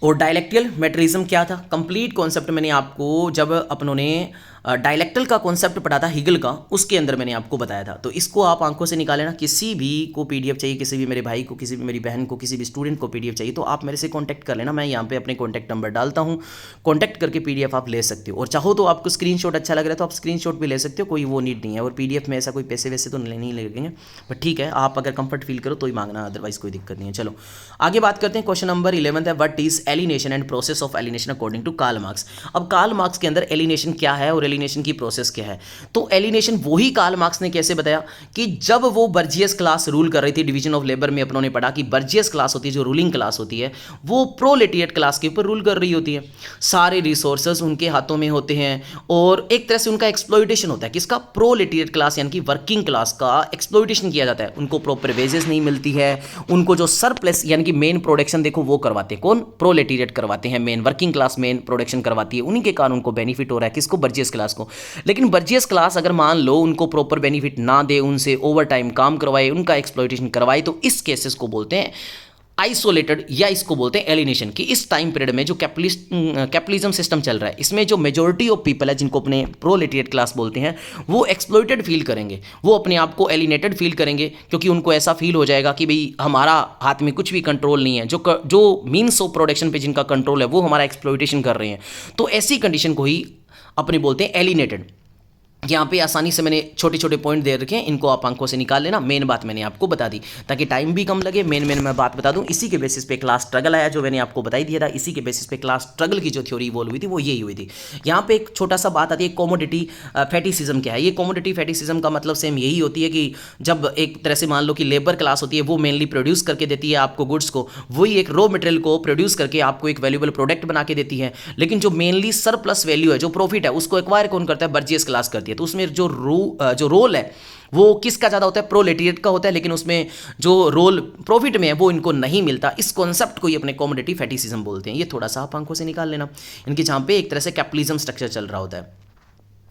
Speaker 1: और डायलेक्टियल मेटरिज्म क्या था, कंप्लीट कॉन्सेप्ट मैंने आपको जब अपनों ने डायलेक्टल का कॉन्सेप्ट पढ़ा था हिगल का, उसके अंदर मैंने आपको बताया था। तो इसको आप आंखों से निकाल लेना। किसी भी को पीडीएफ चाहिए, किसी भी मेरे भाई को, किसी भी मेरी बहन को, किसी भी स्टूडेंट को पीडीएफ चाहिए, तो आप मेरे से कांटेक्ट कर लेना। मैं यहाँ पे अपने कॉन्टैक्ट नंबर डालता हूँ, कॉन्टैक्ट करके पीडीएफ आप ले सकते हो। और चाहो तो आपको स्क्रीनशॉट अच्छा लग रहा है तो आप स्क्रीनशॉट भी ले सकते हो, कोई वो नीड नहीं है। और पीडीएफ में ऐसा कोई पैसे वैसे तो नहीं लगेंगे, बट ठीक है, आप अगर कंफर्ट फील करो तो ही मांगना, अदरवाइज कोई दिक्कत नहीं है। चलो आगे बात करते हैं। क्वेश्चन नंबर 11 है, what is alienation and process of alienation according to Karl Marx. अब कार्ल मार्क्स के अंदर एलिनेशन क्या है और एलिनेशन की प्रोसेस क्या है। तो एलिनेशन वही कार्ल मार्क्स ने कैसे बताया कि जब वो बर्जियस क्लास रूल कर रही थी, डिवीजन ऑफ लेबर में अपनों ने पढ़ा कि बर्जियस क्लास होती है जो रूलिंग क्लास होती है, वो प्रोलेटेरिएट क्लास के ऊपर रूल कर रही होती है, सारे रिसोर्सेज उनके हाथों में होते हैं और एक तरह से उनका एक्सप्लॉइटेशन होता है। किसका? प्रोलेटेरिएट क्लास यानी कि वर्किंग क्लास का एक्सप्लॉइटेशन किया जाता है। उनको प्रॉपर वेजेस नहीं मिलती है, उनको जो सरप्लस यानी कि मेन प्रोडक्शन देखो वो करवाते हैं कौन? प्रोलेटेरिएट करवाते हैं, main working class main production करवाती है, उन्हीं के कारण उनको बेनिफिट हो रहा है। किसको? बर्जियस क्लास को। लेकिन बर्जियस क्लास अगर मान लो उनको प्रॉपर बेनिफिट ना दे, उनसे ओवर टाइम काम करवाए, उनका एक्सप्लॉइटेशन करवाए, तो इस केसेस को बोलते हैं आइसोलेटेड या इसको बोलते हैं एलिनेशन। कि इस टाइम पीरियड में जो कैपिटलिज्म सिस्टम चल रहा है, इसमें जो मेजॉरिटी ऑफ पीपल है जिनको अपने प्रोलेटेरिएट क्लास बोलते हैं, वो एक्सप्लॉइटेड फील करेंगे, वो अपने आप को एलिनेटेड फील करेंगे, क्योंकि उनको ऐसा फील हो जाएगा कि भाई हमारा हाथ में कुछ भी कंट्रोल नहीं है, जो मीन्स ऑफ प्रोडक्शन पे जिनका कंट्रोल है वो हमारा एक्सप्लॉइटेशन कर रहे हैं। तो ऐसी कंडीशन को ही अपने बोलते हैं एलिनेटेड। यहाँ पे आसानी से मैंने छोटे छोटे पॉइंट दे रखे हैं, इनको आप आंखों से निकाल लेना। मेन बात मैंने आपको बता दी ताकि टाइम भी कम लगे। मेन मैं बात बता दूं, इसी के बेसिस पे क्लास स्ट्रगल आया जो मैंने आपको बताई दिया था। इसी के बेसिस पे क्लास स्ट्रगल की जो थ्योरी इवॉल्व हुई थी वो यही हुई थी। यहाँ पे एक छोटा सा बात आती है, कमोडिटी फैटिसिज्म क्या है। ये कमोडिटी फैटिसिज्म का मतलब सेम यही होती है कि जब एक तरह से मान लो कि लेबर क्लास होती है, वो मेनली प्रोड्यूस करके देती है आपको गुड्स को, वही एक रॉ मटेरियल को प्रोड्यूस करके आपको एक वैल्यूएबल प्रोडक्ट बना के देती है। लेकिन जो मेनली सरप्लस वैल्यू है, जो प्रॉफिट है, उसको एक्वायर कौन करता है, बर्जियस क्लास करती है। तो उसमें जो रोल है वो किसका ज़्यादा होता है, प्रोलेटेरिएट का होता है, लेकिन उसमें जो रोल प्रॉफिट में है वो इनको नहीं मिलता। इस कॉन्सेप्ट को ये अपने कमोडिटी फैटिसिज्म बोलते हैं। ये थोड़ा सा आप आंखों से निकाल लेना, इनके जहाँ पे एक तरह से कैपिटलिज्म स्ट्रक्चर चल रहा होता है।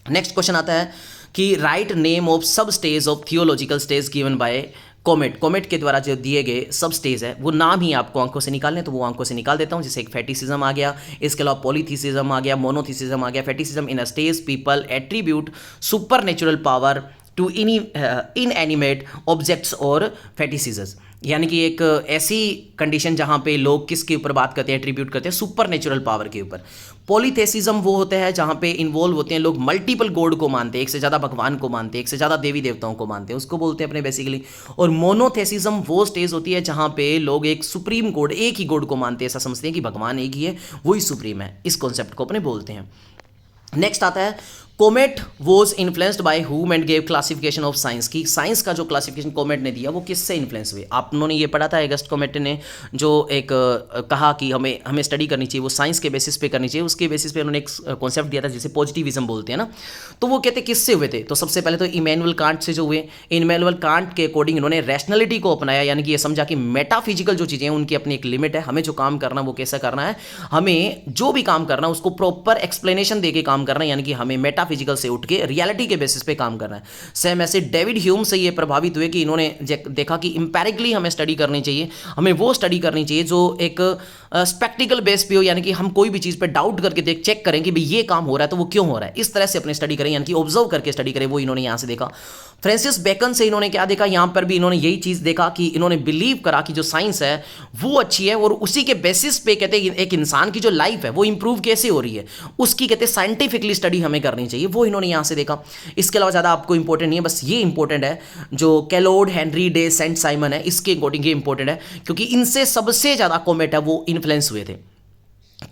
Speaker 1: नेक्स्ट क्वेश्चन आता है कि राइट नेम ऑफ सब stage of theological stage given by comet. Comet के द्वारा जो दिए गए सब स्टेज है वो नाम ही आपको आंखों से निकालने, तो वो आंखों से निकाल देता हूँ। जैसे एक फैटिसिज्म आ गया, इसके अलावा पॉलीथिसिज्म आ गया, मोनोथिसिज्म आ गया। Fetishism in a stage people attribute supernatural power to inanimate objects और फेटिसिजेस, यानी कि एक ऐसी कंडीशन जहाँ पे लोग किसके ऊपर बात करते हैं, एट्रीब्यूट करते हैं सुपर नेचुरल पावर के ऊपर। पॉलीथेसिज्म वो होते हैं जहाँ पे इन्वॉल्व होते हैं लोग मल्टीपल गॉड को मानते हैं, एक से ज़्यादा भगवान को मानते हैं, एक से ज़्यादा देवी देवताओं को मानते हैं, उसको बोलते हैं अपने बेसिकली। और मोनोथेसिज्म वो स्टेज होती है जहाँ पे लोग एक सुप्रीम गॉड, एक ही गॉड को मानते हैं, ऐसा समझते हैं कि भगवान एक ही है, वही सुप्रीम है। इस कॉन्सेप्ट को अपने बोलते हैं। नेक्स्ट आता है comet was influenced by whom and gave classification of science की। साइंस का जो क्लासिफिकेशन कोमेट ने दिया वो किससे इन्फ्लुएंस हुए, आप उन्होंने ये पढ़ा था। अगस्त कोमेट ने जो एक कहा कि हमें स्टडी करनी चाहिए, वो साइंस के बेसिस पे करनी चाहिए। उसके बेसिस पे उन्होंने एक कॉन्सेप्ट दिया था जिसे पॉजिटिविज्म बोलते हैं ना। तो वो कहते किससे हुए थे, तो सबसे पहले तो इमैनुअल कांट से जो हुए। इमैनुअल कांट के अकॉर्डिंग इन्होंने रैशनैलिटी को अपनाया, यानी कि ये समझा कि मेटाफिजिकल जो चीज़ें हैं उनकी अपनी एक लिमिट है, हमें जो काम करना वो कैसा करना है, हमें जो भी काम करना है उसको प्रॉपर एक्सप्लेनेशन दे के काम करना है, यानी कि हमें मेटाफिजिकल से उठ के रियलिटी के बेसिस पे काम करना है। सेम ऐसे डेविड ह्यूम से ये प्रभावित हुए कि इन्होंने देखा कि इंपेरिकली हमें स्टडी करनी चाहिए, हमें वो स्टडी करनी चाहिए जो एक स्पेक्टिकल बेस पे हो, यानी कि हम कोई भी चीज़ पे डाउट करके चेक करें कि भाई ये काम हो रहा है तो वो क्यों हो रहा है, इस तरह से अपनी स्टडी करें, यानी कि ऑब्जर्व करके स्टडी करें। वो इन्होंने यहाँ से देखा। फ्रांसिस बेकन से इन्होंने क्या देखा, यहाँ पर भी इन्होंने यही चीज़ देखा कि इन्होंने बिलीव करा कि जो साइंस है वो अच्छी है, और उसी के बेसिस पे कहते हैं एक इंसान की जो लाइफ है वो इंप्रूव कैसे हो रही है उसकी कहते हैं साइंटिफिकली स्टडी हमें करनी चाहिए। वो इन्होंने यहाँ से देखा। इसके अलावा ज़्यादा आपको इंपॉर्टेंट नहीं है, बस ये इंपॉर्टेंट है जो कैलोड हेनरी डे सेंट साइमन है, इसके अकॉर्डिंग ये इंपॉर्टेंट है क्योंकि इनसे सबसे ज़्यादा कॉमेट है वो इन्फ्लुएंस हुए थे।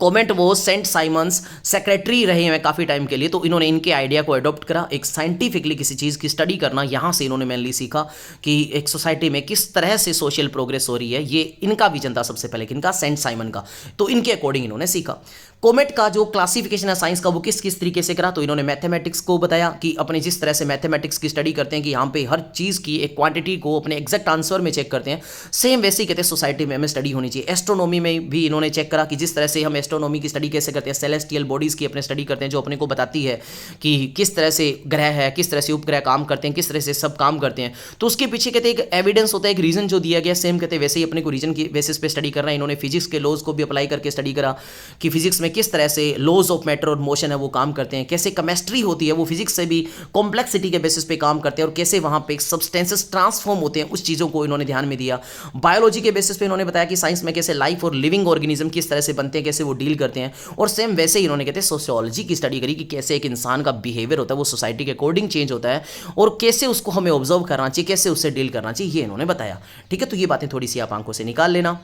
Speaker 1: कॉमेट वो सेंट साइमंस सेक्रेटरी रहे हैं काफ़ी टाइम के लिए, तो इन्होंने इनके आइडिया को अडॉप्ट करा। एक साइंटिफिकली किसी चीज़ की स्टडी करना, यहाँ से इन्होंने मेनली सीखा कि एक सोसाइटी में किस तरह से सोशल प्रोग्रेस हो रही है। ये इनका विजन था सबसे पहले, किनका, सेंट साइमन का। तो इनके अकॉर्डिंग इन्होंने सीखा। कॉमेट का जो क्लासिफिकेशन है साइंस का वो किस किस तरीके से करा, तो इन्होंने मैथमेटिक्स को बताया कि अपने जिस तरह से मैथमेटिक्स की स्टडी करते हैं कि यहाँ पे हर चीज़ की एक क्वांटिटी को अपने एग्जैक्ट आंसर में चेक करते हैं, सेम वैसे ही कहते हैं सोसाइटी में हमें स्टडी होनी चाहिए। एस्ट्रोनॉमी में भी इन्होंने चेक करा कि जिस तरह से हम एस्ट्रोनॉमी की स्टडी कैसे करते हैं, सेलेस्टियल बॉडीज़ की अपने स्टडी करते हैं जो अपने को बताती है कि किस तरह से ग्रह है, किस तरह से उपग्रह काम करते हैं, किस तरह से सब काम करते हैं। तो उसके पीछे कहते हैं एक एविडेंस होता है, एक रीजन जो दिया गया, सेम कहते हैं वैसे ही अपने को रीजन की बेसिस पे स्टडी करना है। इन्होंने फिजिक्स के लॉज को भी अप्लाई करके स्टडी करा कि फिजिक्स में किस तरह से लॉज ऑफ मैटर और मोशन है वो काम करते हैं, कैसे केमिस्ट्री होती है वो फिजिक्स से भी कॉम्प्लेक्सिटी के बेसिस पे काम करते हैं, और कैसे वहाँ पे सब्सटेंसेस ट्रांसफॉर्म होते हैं, उस चीज़ों को इन्होंने ध्यान में दिया। बायोलॉजी के बेसिस पे इन्होंने बताया कि साइंस में कैसे लाइफ और लिविंग ऑर्गेनिज्म किस तरह से बनते हैं, कैसे वो डील करते हैं। और सेम वैसे ही इन्होंने कहते हैं सोशियोलॉजी की स्टडी करी कि कैसे एक इंसान का बिहेवियर होता है वो सोसाइटी के अकॉर्डिंग चेंज होता है, और कैसे उसको हमें ऑब्जर्व करना चाहिए, कैसे उससे डील करना चाहिए, ये इन्होंने बताया। ठीक है, तो ये बातें थोड़ी सी आप आंखों से निकाल लेना।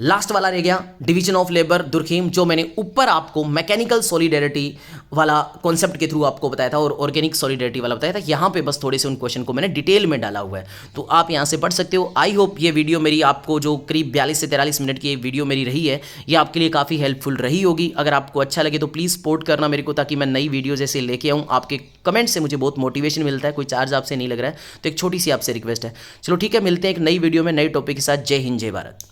Speaker 1: लास्ट वाला रह गया डिवीजन ऑफ लेबर दुर्खीम, जो मैंने ऊपर आपको मैकेनिकल सॉलिडेरिटी वाला कॉन्सेप्ट के थ्रू आपको बताया था और ऑर्गेनिक सॉलिडेरिटी वाला बताया था। यहाँ पे बस थोड़े से उन क्वेश्चन को मैंने डिटेल में डाला हुआ है, तो आप यहाँ से पढ़ सकते हो। आई होप ये वीडियो मेरी आपको, जो करीब 42 से 43 मिनट की वीडियो मेरी रही है, ये आपके लिए काफ़ी हेल्पफुल रही होगी। अगर आपको अच्छा लगे तो प्लीज़ सपोर्ट करना मेरे को, ताकि मैं नई वीडियो जैसे लेके आऊँ। आपके कमेंट से मुझे बहुत मोटिवेशन मिलता है, कोई चार्ज आपसे नहीं लग रहा है, तो एक छोटी सी आपसे रिक्वेस्ट है। चलो ठीक है, मिलते हैं एक नई वीडियो में नई टॉपिक के साथ। जय हिंद, जय भारत।